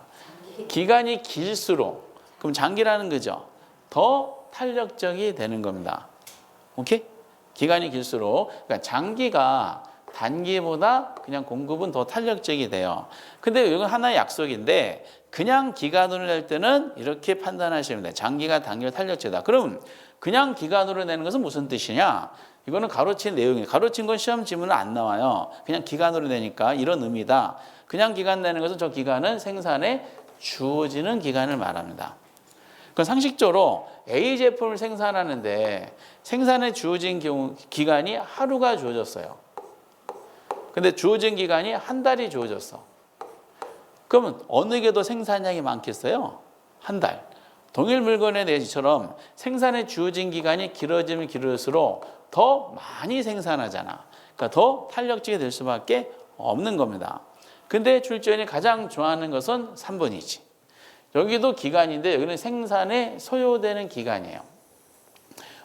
기간이 길수록 그럼 장기라는 거죠. 더 탄력적이 되는 겁니다. 오케이? 기간이 길수록 그러니까 장기가 단기보다 그냥 공급은 더 탄력적이 돼요. 근데 이건 하나의 약속인데 그냥 기간으로 낼 때는 이렇게 판단하시면 돼요. 장기가 단기가 탄력적이다. 그럼 그냥 기간으로 내는 것은 무슨 뜻이냐? 이거는 가로친 내용이에요. 가로친 건 시험 지문은 안 나와요. 그냥 기간으로 내니까 이런 의미다. 그냥 기간 내는 것은 저 기간은 생산에 주어지는 기간을 말합니다. 그 상식적으로 A 제품을 생산하는데 생산에 주어진 기간이 하루가 주어졌어요. 근데 주어진 기간이 한 달이 주어졌어. 그러면 어느 게 더 생산량이 많겠어요? 한 달. 동일 물건에 대해서처럼 생산에 주어진 기간이 길어지면 길어질수록 더 많이 생산하잖아. 그러니까 더 탄력적이 될 수밖에 없는 겁니다. 근데 출제원이 가장 좋아하는 것은 3번이지. 여기도 기간인데 여기는 생산에 소요되는 기간이에요.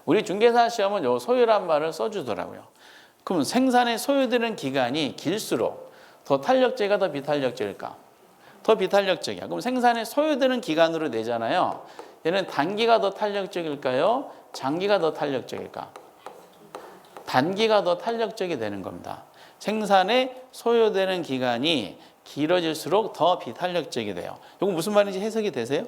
우리 중개사 시험은 요 소요란 말을 써주더라고요. 그럼 생산에 소요되는 기간이 길수록 더 탄력적이가 더 비탄력적일까? 더 비탄력적이야. 그럼 생산에 소요되는 기간으로 내잖아요. 얘는 단기가 더 탄력적일까요? 장기가 더 탄력적일까? 단기가 더 탄력적이 되는 겁니다. 생산에 소요되는 기간이 길어질수록 더 비탄력적이 돼요. 이거 무슨 말인지 해석이 되세요?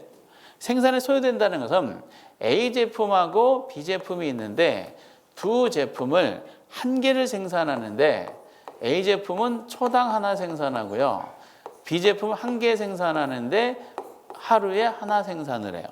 생산에 소요된다는 것은 A 제품하고 B 제품이 있는데 두 제품을 한 개를 생산하는데 A 제품은 초당 하나 생산하고요. B 제품은 한 개 생산하는데 하루에 하나 생산을 해요.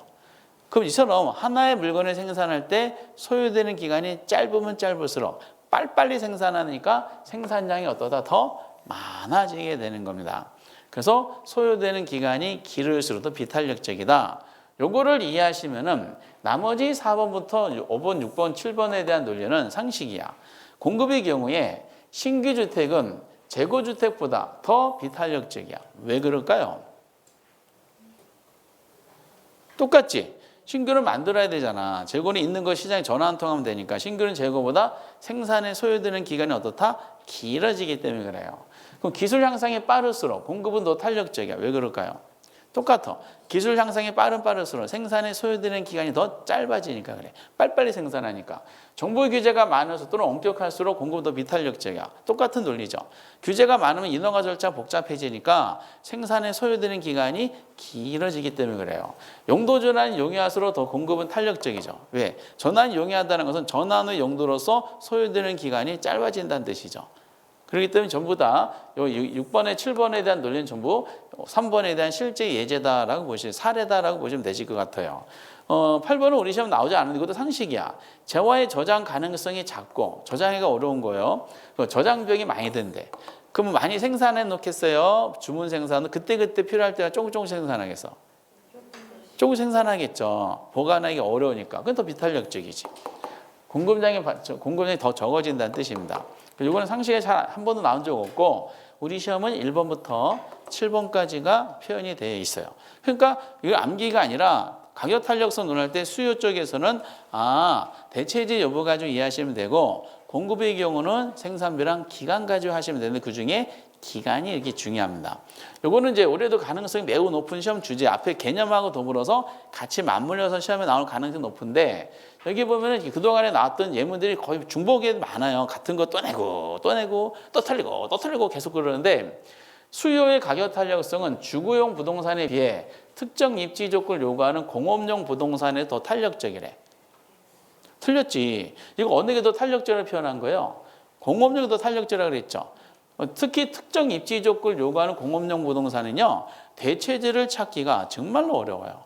그럼 이처럼 하나의 물건을 생산할 때 소요되는 기간이 짧으면 짧을수록 빨리빨리 생산하니까 생산량이 어떠다 더 많아지게 되는 겁니다. 그래서 소요되는 기간이 길을수록 더 비탄력적이다. 요거를 이해하시면은 나머지 4번부터 5번, 6번, 7번에 대한 논리는 상식이야. 공급의 경우에 신규 주택은 재고 주택보다 더 비탄력적이야. 왜 그럴까요? 똑같지? 신규를 만들어야 되잖아. 재고는 있는 거 시장에 전화 한 통 하면 되니까 신규는 재고보다 생산에 소요되는 기간이 어떻다? 길어지기 때문에 그래요. 그럼 기술 향상이 빠를수록 공급은 더 탄력적이야. 왜 그럴까요? 똑같아. 기술 향상이 빠를수록 생산에 소요되는 기간이 더 짧아지니까 그래. 빨리빨리 생산하니까. 정보 규제가 많아서 또는 엄격할수록 공급은 더 비탄력적이야. 똑같은 논리죠. 규제가 많으면 인허가 절차 복잡해지니까 생산에 소요되는 기간이 길어지기 때문에 그래요. 용도 전환이 용이할수록 더 공급은 탄력적이죠. 왜? 전환이 용이하다는 것은 전환 후 용도로서 소요되는 기간이 짧아진다는 뜻이죠. 그렇기 때문에 전부 다 6번에 7번에 대한 논리는 전부 3번에 대한 실제 예제다라고 보시면 사례다라고 보시면 되실 것 같아요. 8번은 우리 시험 나오지 않는데 이것도 상식이야. 재화의 저장 가능성이 작고 저장하기가 어려운 거예요. 저장비용이 많이 든대. 그럼 많이 생산해 놓겠어요? 주문 생산은 그때그때 필요할 때가 조금 생산하겠어? 조금 생산하겠죠. 보관하기 어려우니까. 그건 더 비탄력적이지. 공급량이 더 적어진다는 뜻입니다. 이거는 상식에 잘 한 번도 나온 적 없고 우리 시험은 1번부터 7번까지가 표현이 되어 있어요. 그러니까 이거 암기가 아니라 가격 탄력성 논할 때 수요 쪽에서는 대체재 여부 가지고 이해하시면 되고 공급의 경우는 생산비랑 기간 가지고 하시면 되는데 그중에 기간이 이렇게 중요합니다. 요거는 이제 올해도 가능성이 매우 높은 시험 주제 앞에 개념하고 더불어서 같이 맞물려서 시험에 나올 가능성이 높은데 여기 보면은 그동안에 나왔던 예문들이 거의 중복이 많아요. 같은 거 또 내고 또 틀리고 계속 그러는데 수요의 가격 탄력성은 주거용 부동산에 비해 특정 입지 조건을 요구하는 공업용 부동산에 더 탄력적이래. 틀렸지. 이거 어느 게 더 탄력적으로 표현한 거예요? 공업용이 더 탄력적이라고 그랬죠. 특히 특정 입지 조건을 요구하는 공업용 부동산은요. 대체재를 찾기가 정말로 어려워요.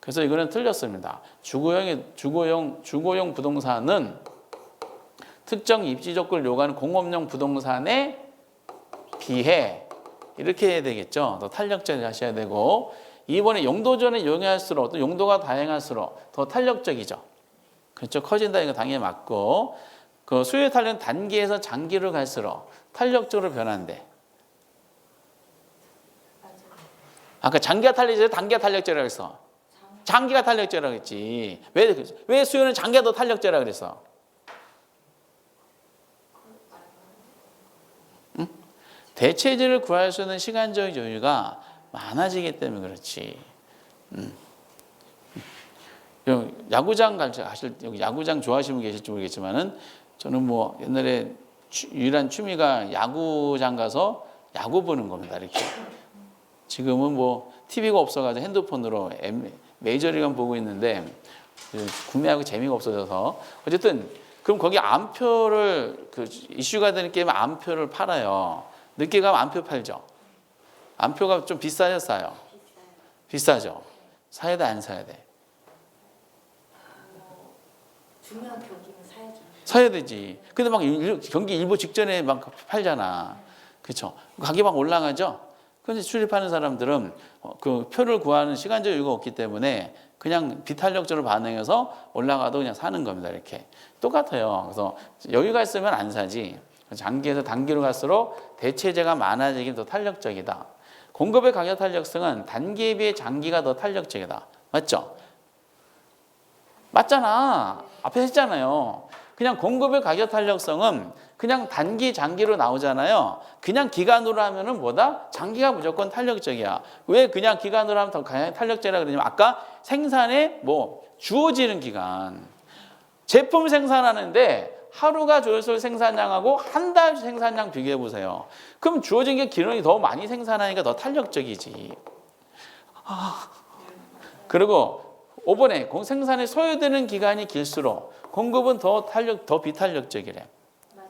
그래서 이거는 틀렸습니다. 주거용 부동산은 특정 입지 조건을 요구하는 공업용 부동산에 비해 이렇게 해야 되겠죠. 더 탄력적이 하셔야 되고 2번에 용도전에 용이할수록 또 용도가 다양할수록 더 탄력적이죠. 그렇죠. 커진다는 거 당연히 맞고 그 수요 탄력은 단기에서 장기로 갈수록 탄력적으로 변한대. 아까 장기가 탄력적이고 단기가 탄력적이라고 했어. 장기가 탄력제라고 했지. 왜 수요는 장기가 더 탄력제라고 그랬어? 응? 대체제를 구할 수 있는 시간적 여유가 많아지기 때문에 그렇지. 야구장 가실 여기 야구장 좋아하시는 분 계실지 모르겠지만은 저는 뭐 옛날에 유일한 취미가 야구장 가서 야구 보는 겁니다. 이렇게. 지금은 뭐 TV가 없어가지고 핸드폰으로 메이저리그 보고 있는데 구매하고 재미가 없어져서 어쨌든 그럼 거기 암표를 그 이슈가 되는 게임은 암표를 팔아요. 늦게 가면 암표 팔죠. 암표가 좀 비싸요, 싸요? 비싸죠. 사야 돼, 안 사야 돼? 중요한 경기는 사야죠. 사야 되지. 근데 막 경기 일보 직전에 막 팔잖아. 그렇죠? 가격이 막 올라가죠. 근데 출입하는 사람들은 그 표를 구하는 시간적 여유가 없기 때문에 그냥 비탄력적으로 반응해서 올라가도 그냥 사는 겁니다. 이렇게 똑같아요. 그래서 여유가 있으면 안 사지. 장기에서 단기로 갈수록 대체제가 많아지긴 더 탄력적이다. 공급의 가격 탄력성은 단기에 비해 장기가 더 탄력적이다. 맞죠? 맞잖아. 앞에 했잖아요. 그냥 공급의 가격 탄력성은 그냥 단기, 장기로 나오잖아요. 그냥 기간으로 하면은 뭐다? 장기가 무조건 탄력적이야. 왜 그냥 기간으로 하면 더 탄력적이라 그러냐면 아까 생산에 뭐 주어지는 기간. 제품 생산하는데 하루가 조회수 생산량하고 한 달 생산량 비교해 보세요. 그럼 주어진 게 기능이 더 많이 생산하니까 더 탄력적이지. 그리고 5번에 생산에 소요되는 기간이 길수록 공급은 더 비탄력적이래.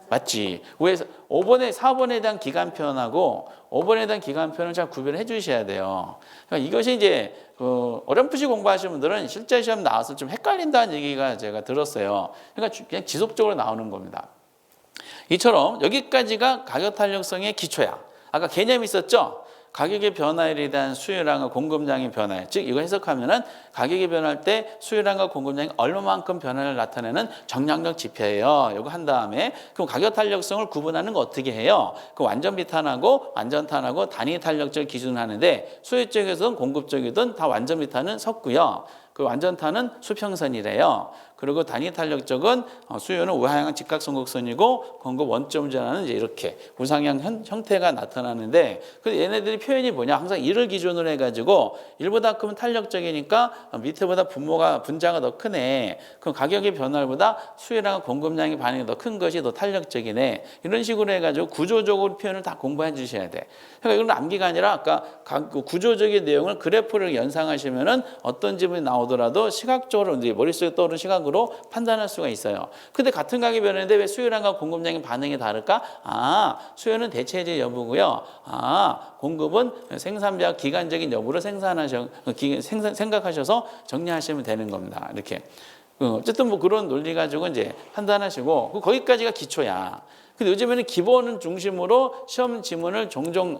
맞지? 왜 5번에 4번에 대한 기간표현하고 5번에 대한 기간표현을 잘 구별해 주셔야 돼요. 그러니까 이것이 이제 어렴풋이 공부하시는 분들은 실제 시험 나와서 좀 헷갈린다는 얘기가 제가 들었어요. 그러니까 그냥 지속적으로 나오는 겁니다. 이처럼 여기까지가 가격 탄력성의 기초야. 아까 개념이 있었죠? 가격의 변화에 대한 수요량과 공급량의 변화. 즉 이거 해석하면은 가격이 변할 때 수요량과 공급량이 얼마만큼 변화를 나타내는 정량적 지표예요. 이거 한 다음에 그럼 가격 탄력성을 구분하는 거 어떻게 해요? 그 완전 비탄하고 완전 탄하고 단위 탄력적 기준을 하는데 수요 쪽에서는 공급 쪽이든 다 완전 비탄은 섰고요. 그 완전 탄은 수평선이래요. 그리고 단위 탄력적은 수요는 우하향 직각선곡선이고 공급 원점 전환은 이제 이렇게 우상향 형태가 나타나는데 그 얘네들이 표현이 뭐냐? 항상 1을 기준으로 해가지고 1보다 크면 탄력적이니까 밑에보다 분자가 더 크네. 그럼 가격의 변화보다 수요랑 공급량의 반응이 더 큰 것이 더 탄력적이네. 이런 식으로 해가지고 구조적으로 표현을 다 공부해 주셔야 돼. 그러니까 이건 암기가 아니라 아까 구조적인 내용을 그래프를 연상하시면은 어떤 지문이 나오더라도 시각적으로 이제 머릿속에 떠오르는 시각으로 판단할 수가 있어요. 근데 같은 가격이 변했는데 왜 수요량과 공급량의 반응이 다를까? 수요는 대체제 여부고요. 공급은 생산비와 기간적인 여부를 생각하셔서 정리하시면 되는 겁니다. 이렇게. 어쨌든 뭐 그런 논리 가지고 이제 판단하시고 거기까지가 기초야. 근데 요즘에는 기본을 중심으로 시험 지문을 종종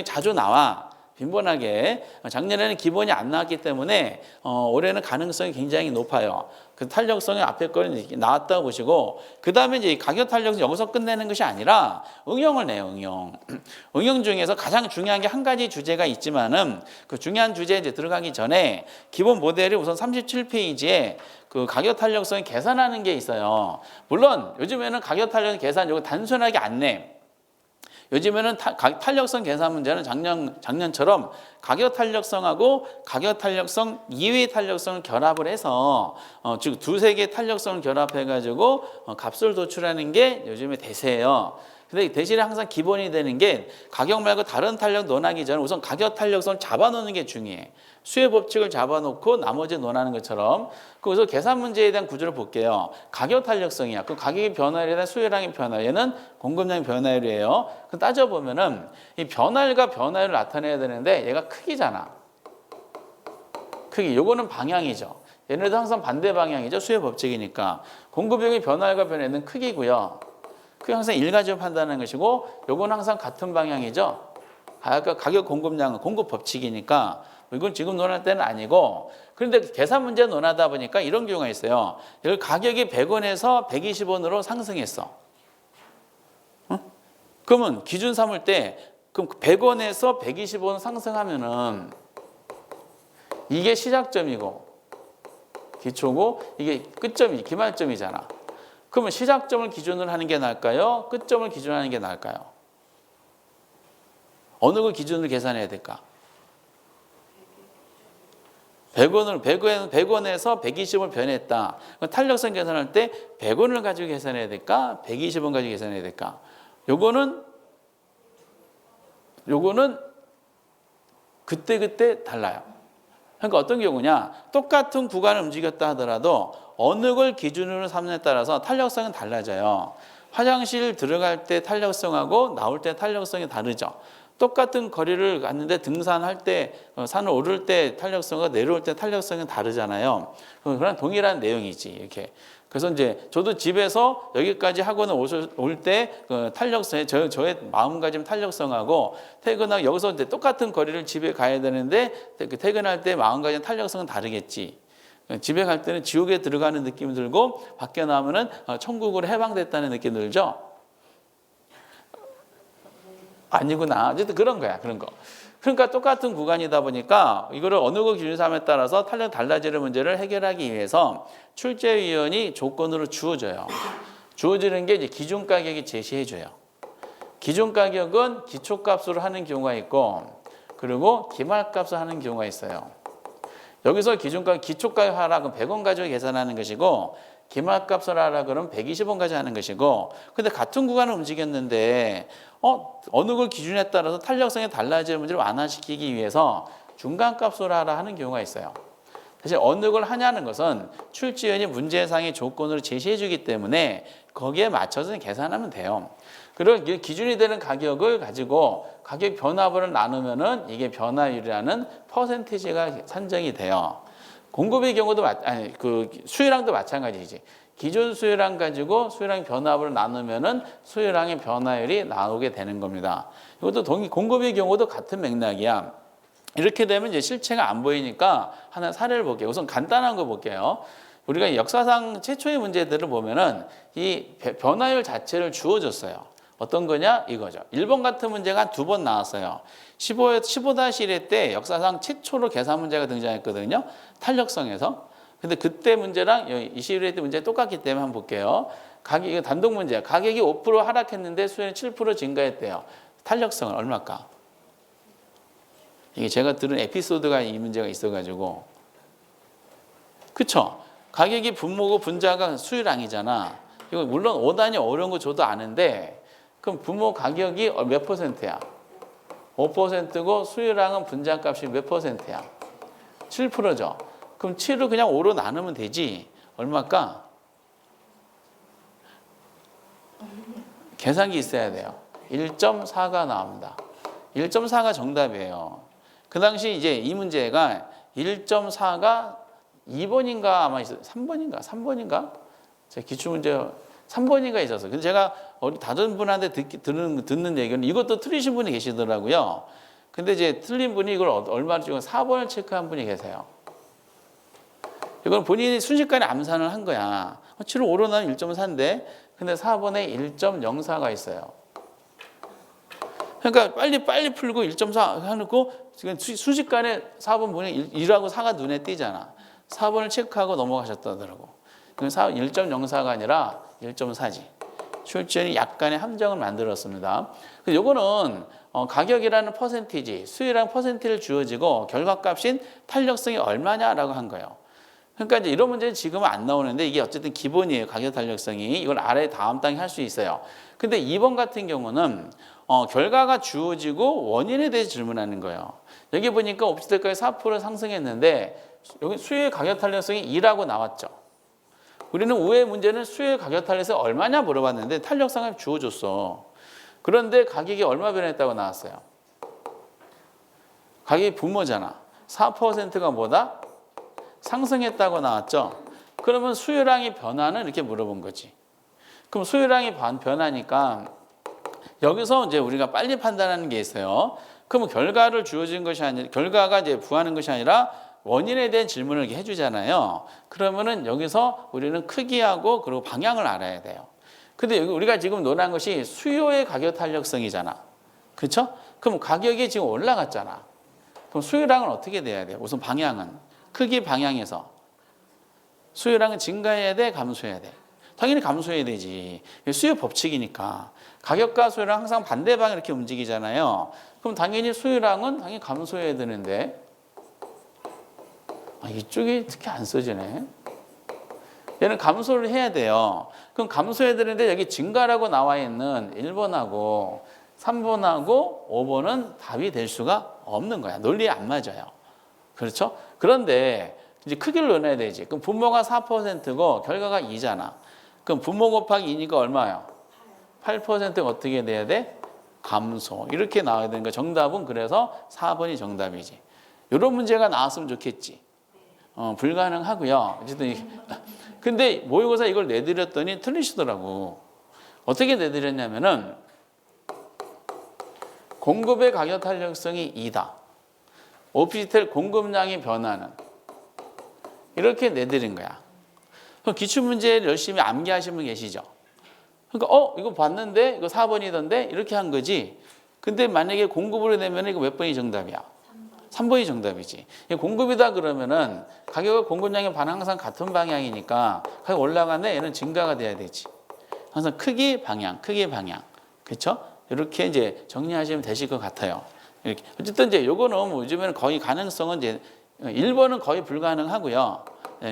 자주 나와. 빈번하게. 작년에는 기본이 안 나왔기 때문에 올해는 가능성이 굉장히 높아요. 그 탄력성이 앞에 거는 나왔다고 보시고 그 다음에 이제 가격 탄력성 여기서 끝내는 것이 아니라 응용을 내요. 응용 중에서 가장 중요한 게 한 가지 주제가 있지만은 그 중요한 주제에 이제 들어가기 전에 기본 모델이 우선 37페이지에 그 가격 탄력성 계산하는 게 있어요. 물론 요즘에는 가격 탄력 계산 이거 단순하게 안 내. 요즘에는 탄력성 계산 문제는 작년처럼 가격 탄력성하고 가격 탄력성 이외의 탄력성을 결합을 해서 즉 두세 개의 탄력성을 결합해가지고 값을 도출하는 게 요즘에 대세예요. 근데 대신에 항상 기본이 되는 게 가격 말고 다른 탄력 논하기 전에 우선 가격 탄력성을 잡아놓는 게 중요해. 수요 법칙을 잡아놓고 나머지 논하는 것처럼. 그래서 계산 문제에 대한 구조를 볼게요. 가격 탄력성이야. 그 가격의 변화율에 대한 수요량의 변화. 얘는 공급량의 변화율이에요. 그 따져보면은 이 변화율과 변화율을 나타내야 되는데 얘가 크기잖아. 크기. 요거는 방향이죠. 얘네도 항상 반대 방향이죠. 수요 법칙이니까. 공급량의 변화율과 변화율은 크기고요. 그게 항상 일가지로 판단하는 것이고 요건 항상 같은 방향이죠. 아까 가격 공급량은 공급 법칙이니까 이건 지금 논할 때는 아니고 그런데 계산 문제 논하다 보니까 이런 경우가 있어요. 여기 가격이 100원에서 120원으로 상승했어. 그러면 기준 삼을 때 그럼 100원에서 120원 상승하면은 이게 시작점이고 기초고 이게 끝점이 기말점이잖아. 그러면 시작점을 기준으로 하는 게 나을까요? 끝점을 기준으로 하는 게 나을까요? 어느 걸 기준으로 계산해야 될까? 100원에서 120을 변했다. 탄력성 계산할 때 100원을 가지고 계산해야 될까? 120원 가지고 계산해야 될까? 요거는 그때 달라요. 그러니까 어떤 경우냐? 똑같은 구간을 움직였다 하더라도 어느 걸 기준으로 삼느냐에 따라서 탄력성은 달라져요. 화장실 들어갈 때 탄력성하고 나올 때 탄력성이 다르죠. 똑같은 거리를 갔는데 등산할 때 산을 오를 때 탄력성과 내려올 때 탄력성은 다르잖아요. 그런 동일한 내용이지 이렇게. 그래서 이제 저도 집에서 여기까지 학원에 올 때 탄력성, 저의 마음가짐 탄력성하고 퇴근하고 여기서 이제 똑같은 거리를 집에 가야 되는데 퇴근할 때 마음가짐 탄력성은 다르겠지. 집에 갈 때는 지옥에 들어가는 느낌이 들고 밖에 나오면은 천국으로 해방됐다는 느낌 들죠. 아니구나. 어쨌든 그런 거야. 그런 거. 그러니까 똑같은 구간이다 보니까 이거를 어느 거 기준 삼에 따라서 탄력 달라지는 문제를 해결하기 위해서 출제위원이 조건으로 주어져요. 주어지는 게 이제 기준 가격이 제시해줘요. 기준 가격은 기초값으로 하는 경우가 있고 그리고 기말값으로 하는 경우가 있어요. 여기서 기준가격, 기초가격 하라 그럼 100원 가지고 계산하는 것이고 기말값을 하라 그러면 120원 가지고 하는 것이고 근데 같은 구간을 움직였는데 어느 걸 기준에 따라서 탄력성이 달라지는 문제를 완화시키기 위해서 중간값으로 하라 하는 경우가 있어요. 사실 어느 걸 하냐는 것은 출제위원이 문제상의 조건으로 제시해 주기 때문에 거기에 맞춰서 계산하면 돼요. 그리고 기준이 되는 가격을 가지고 가격 변화분을 나누면은 이게 변화율이라는 퍼센티지가 산정이 돼요. 공급의 경우도 수요량도 마찬가지지. 기존 수요량 가지고 수요량 변화분을 나누면은 수요량의 변화율이 나오게 되는 겁니다. 이것도 공급의 경우도 같은 맥락이야. 이렇게 되면 이제 실체가 안 보이니까 하나 사례를 볼게요. 우선 간단한 거 볼게요. 우리가 역사상 최초의 문제들을 보면은 이 변화율 자체를 주어줬어요. 어떤 거냐? 이거죠. 1번 같은 문제가 2번 나왔어요. 15-1회 때 역사상 최초로 계산 문제가 등장했거든요. 탄력성에서. 근데 그때 문제랑 21회 때 문제 똑같기 때문에 한번 볼게요. 이거 단독 문제야. 가격이 5% 하락했는데 수요는 7% 증가했대요. 탄력성은 얼마일까? 이게 제가 들은 에피소드가 이 문제가 있어가지고. 그쵸? 가격이 분모고 분자가 수요량이잖아. 이거 물론 5단위 어려운 거 저도 아는데 그럼 분모 가격이 몇 %야? 5%고 수요량은 분자값이 몇 %야? 7%죠. 그럼 7을 그냥 5로 나누면 되지. 얼마일까? 계산기 있어야 돼요. 1.4가 나옵니다. 1.4가 정답이에요. 그 당시 이제 이 문제가 1.4가 2번인가 아마 있어요. 3번인가? 제 기출문제 3번인가 있었어요. 근데 제가 다른 분한테 듣는 얘기는 이것도 틀리신 분이 계시더라고요. 근데 이제 틀린 분이 이걸 얼마를 찍고 4번을 체크한 분이 계세요. 이건 본인이 순식간에 암산을 한 거야. 7을 5로 나면 1.4인데 근데 4번에 1.04가 있어요. 그러니까 빨리 풀고 1.4 해놓고 지금 순식간에 4번 보니 1하고 4가 눈에 띄잖아. 4번을 체크하고 넘어가셨다더라고. 1.04가 아니라 1.4지. 출제원이 약간의 함정을 만들었습니다. 요거는 가격이라는 퍼센티지, 수요라는 퍼센티를 주어지고 결과값인 탄력성이 얼마냐라고 한 거예요. 그러니까 이제 이런 문제는 지금은 안 나오는데 이게 어쨌든 기본이에요. 가격 탄력성이. 이걸 아래 다음 단계 할 수 있어요. 근데 2번 같은 경우는 결과가 주어지고 원인에 대해서 질문하는 거예요. 여기 보니까 옵시대가에 4% 상승했는데 여기 수요의 가격 탄력성이 2라고 나왔죠. 우리는 우회 문제는 수요의 가격 탄력성이 얼마냐 물어봤는데 탄력성을 주어줬어. 그런데 가격이 얼마 변했다고 나왔어요. 가격이 분모잖아. 4%가 뭐다? 상승했다고 나왔죠. 그러면 수요량의 변화는 이렇게 물어본 거지. 그럼 수요량이 변하니까 여기서 이제 우리가 빨리 판단하는 게 있어요. 그러면 결과를 주어진 것이 아니라 결과가 이제 부하는 것이 아니라 원인에 대한 질문을 이렇게 해주잖아요. 그러면은 여기서 우리는 크기하고 그리고 방향을 알아야 돼요. 근데 여기 우리가 지금 논한 것이 수요의 가격 탄력성이잖아. 그렇죠? 그럼 가격이 지금 올라갔잖아. 그럼 수요량은 어떻게 돼야 돼요? 우선 방향은 크기 방향에서 수요량은 증가해야 돼, 감소해야 돼? 당연히 감소해야 되지. 수요 법칙이니까. 가격과 수요량 항상 반대 방향 이렇게 움직이잖아요. 그럼 당연히 수요량은 당연히 감소해야 되는데 이쪽이 특히 안 써지네. 얘는 감소를 해야 돼요. 그럼 감소해야 되는데 여기 증가라고 나와 있는 1번하고 3번하고 5번은 답이 될 수가 없는 거야. 논리에 안 맞아요. 그렇죠? 그런데 이제 크기를 넣어야 되지. 그럼 분모가 4%고 결과가 2잖아. 그럼 분모 곱하기 2니까 얼마예요? 8%가 어떻게 돼야 돼? 감소. 이렇게 나와야 되는 거. 정답은 그래서 4번이 정답이지. 이런 문제가 나왔으면 좋겠지. 불가능하고요. 어쨌든 근데 모의고사 이걸 내드렸더니 틀리시더라고. 어떻게 내드렸냐면은 공급의 가격 탄력성이 2다. 오피스텔 공급량이 변하는. 이렇게 내드린 거야. 그럼 기출문제를 열심히 암기하신 분 계시죠? 그러니까 이거 봤는데 이거 4번이던데 이렇게 한 거지. 근데 만약에 공급으로 내면 이거 몇 번이 정답이야? 3번이 정답이지. 공급이다 그러면은 가격과 공급량의 반응 항상 같은 방향이니까 가격 올라가는데 얘는 증가가 돼야 되지. 항상 크기 방향. 그렇죠? 이렇게 이제 정리하시면 되실 것 같아요. 이렇게. 어쨌든 이제 요거는 뭐 요즘에는 거의 가능성은 이제 1번은 거의 불가능하고요.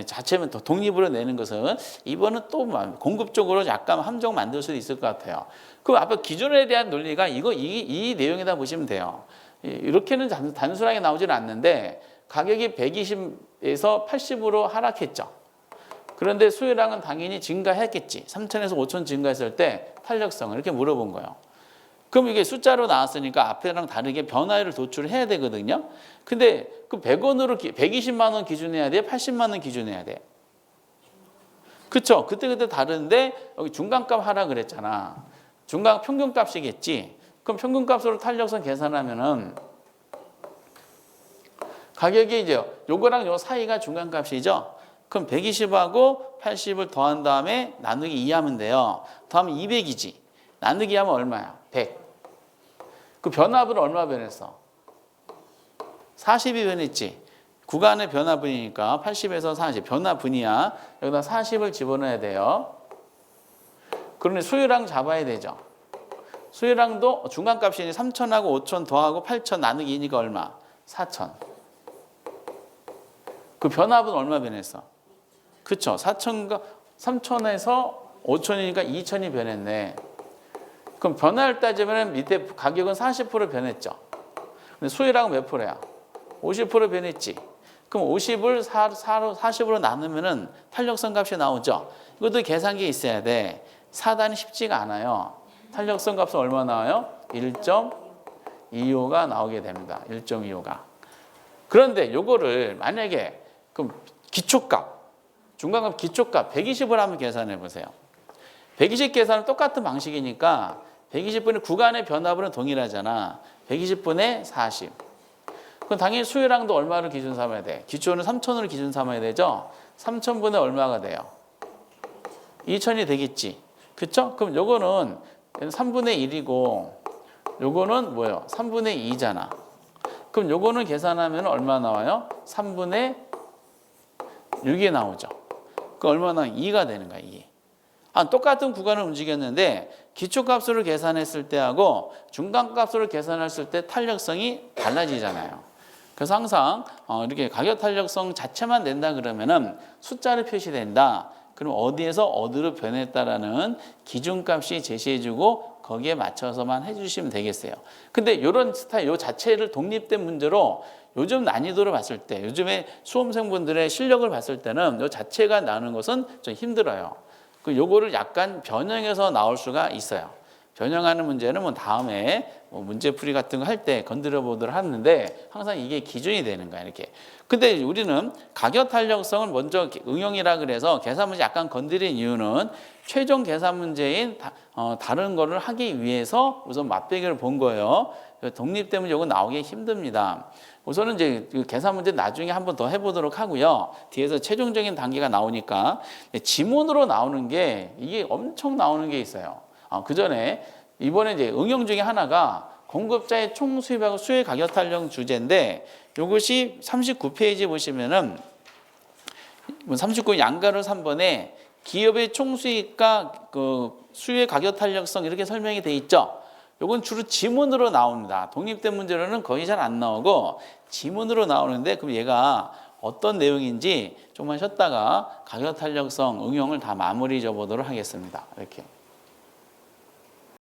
자체면 더 독립으로 내는 것은 2번은 또 공급적으로 약간 함정 만들 수도 있을 것 같아요. 그럼 앞에 기준에 대한 논리가 이 내용이다 보시면 돼요. 이렇게는 단순하게 나오지는 않는데 가격이 120에서 80으로 하락했죠. 그런데 수요량은 당연히 증가했겠지. 3,000에서 5,000 증가했을 때 탄력성을 이렇게 물어본 거예요. 그럼 이게 숫자로 나왔으니까 앞에랑 다르게 변화율을 도출해야 되거든요. 근데 그 100원으로 120만 원 기준해야 돼? 80만 원 기준해야 돼? 그쵸? 그때 다른데 여기 중간값 하라 그랬잖아. 중간 평균값이겠지. 그럼 평균값으로 탄력성 계산하면은 가격이 이제 요거랑 요 사이가 중간값이죠. 그럼 120하고 80을 더한 다음에 나누기 2 하면 돼요. 더하면 200이지. 나누기 하면 얼마야? 100. 그 변화분은 얼마 변했어? 40이 변했지. 구간의 변화분이니까 80에서 40. 변화분이야. 여기다 40을 집어넣어야 돼요. 그러니 수요량 잡아야 되죠. 수요량도 중간값이니 3,000하고 5,000 더하고 8,000 나누기 2니까 얼마? 4,000. 그 변화분 얼마 변했어? 그쵸? 3,000에서 5,000이니까 2,000이 변했네. 그럼 변화를 따지면 밑에 가격은 40% 변했죠. 근데 수요량은 몇 프로야? 50% 변했지. 그럼 50을 40으로 나누면은 탄력성 값이 나오죠. 이것도 계산기에 있어야 돼. 4단이 쉽지가 않아요. 탄력성 값은 얼마 나와요? 1.25가 나오게 됩니다. 1.25가. 그런데 요거를 만약에 그럼 기초값, 중간값 기초값 120을 한번 계산해 보세요. 120 계산은 똑같은 방식이니까 120분의 구간의 변화분은 동일하잖아. 120분의 40. 그럼 당연히 수요량도 얼마를 기준 삼아야 돼? 기초는 3,000으로 기준 삼아야 되죠? 3,000분의 얼마가 돼요? 2,000이 되겠지. 그쵸? 그럼 요거는 3분의 1이고 요거는 뭐예요? 3분의 2잖아. 그럼 요거는 계산하면 얼마 나와요? 3분의 6이 나오죠. 그 얼마 나와요? 2가 되는 거야, 2. 똑같은 구간을 움직였는데 기초값으로 계산했을 때하고 중간값으로 계산했을 때 탄력성이 달라지잖아요. 그래서 항상 이렇게 가격 탄력성 자체만 낸다 그러면은 숫자를 표시된다. 그럼 어디에서 어디로 변했다라는 기준값이 제시해주고 거기에 맞춰서만 해주시면 되겠어요. 근데 이런 스타일, 요 자체를 독립된 문제로 요즘 난이도를 봤을 때, 요즘에 수험생분들의 실력을 봤을 때는 요 자체가 나오는 것은 좀 힘들어요. 요거를 약간 변형해서 나올 수가 있어요. 변형하는 문제는 뭐 다음에 문제풀이 같은 거 할 때 건드려 보도록 하는데 항상 이게 기준이 되는 거야, 이렇게. 근데 우리는 가격 탄력성을 먼저 응용이라 그래서 계산 문제 약간 건드린 이유는 최종 계산 문제인 다른 거를 하기 위해서 우선 맛배기를 본 거예요. 독립되면 이거 나오기 힘듭니다. 우선은 이제 계산 문제 나중에 한 번 더 해보도록 하고요. 뒤에서 최종적인 단계가 나오니까 지문으로 나오는 게 이게 엄청 나오는 게 있어요. 그 전에 이번에 이제 응용 중에 하나가 공급자의 총 수입하고 수요의 가격 탄력 주제인데 이것이 39페이지 보시면은 39 양가로 3번에 기업의 총수익과 그 수요의 가격 탄력성 이렇게 설명이 돼 있죠. 요건 주로 지문으로 나옵니다. 독립된 문제로는 거의 잘 안 나오고 지문으로 나오는데 그럼 얘가 어떤 내용인지 조금만 쉬었다가 가격 탄력성 응용을 다 마무리 줘 보도록 하겠습니다. 이렇게.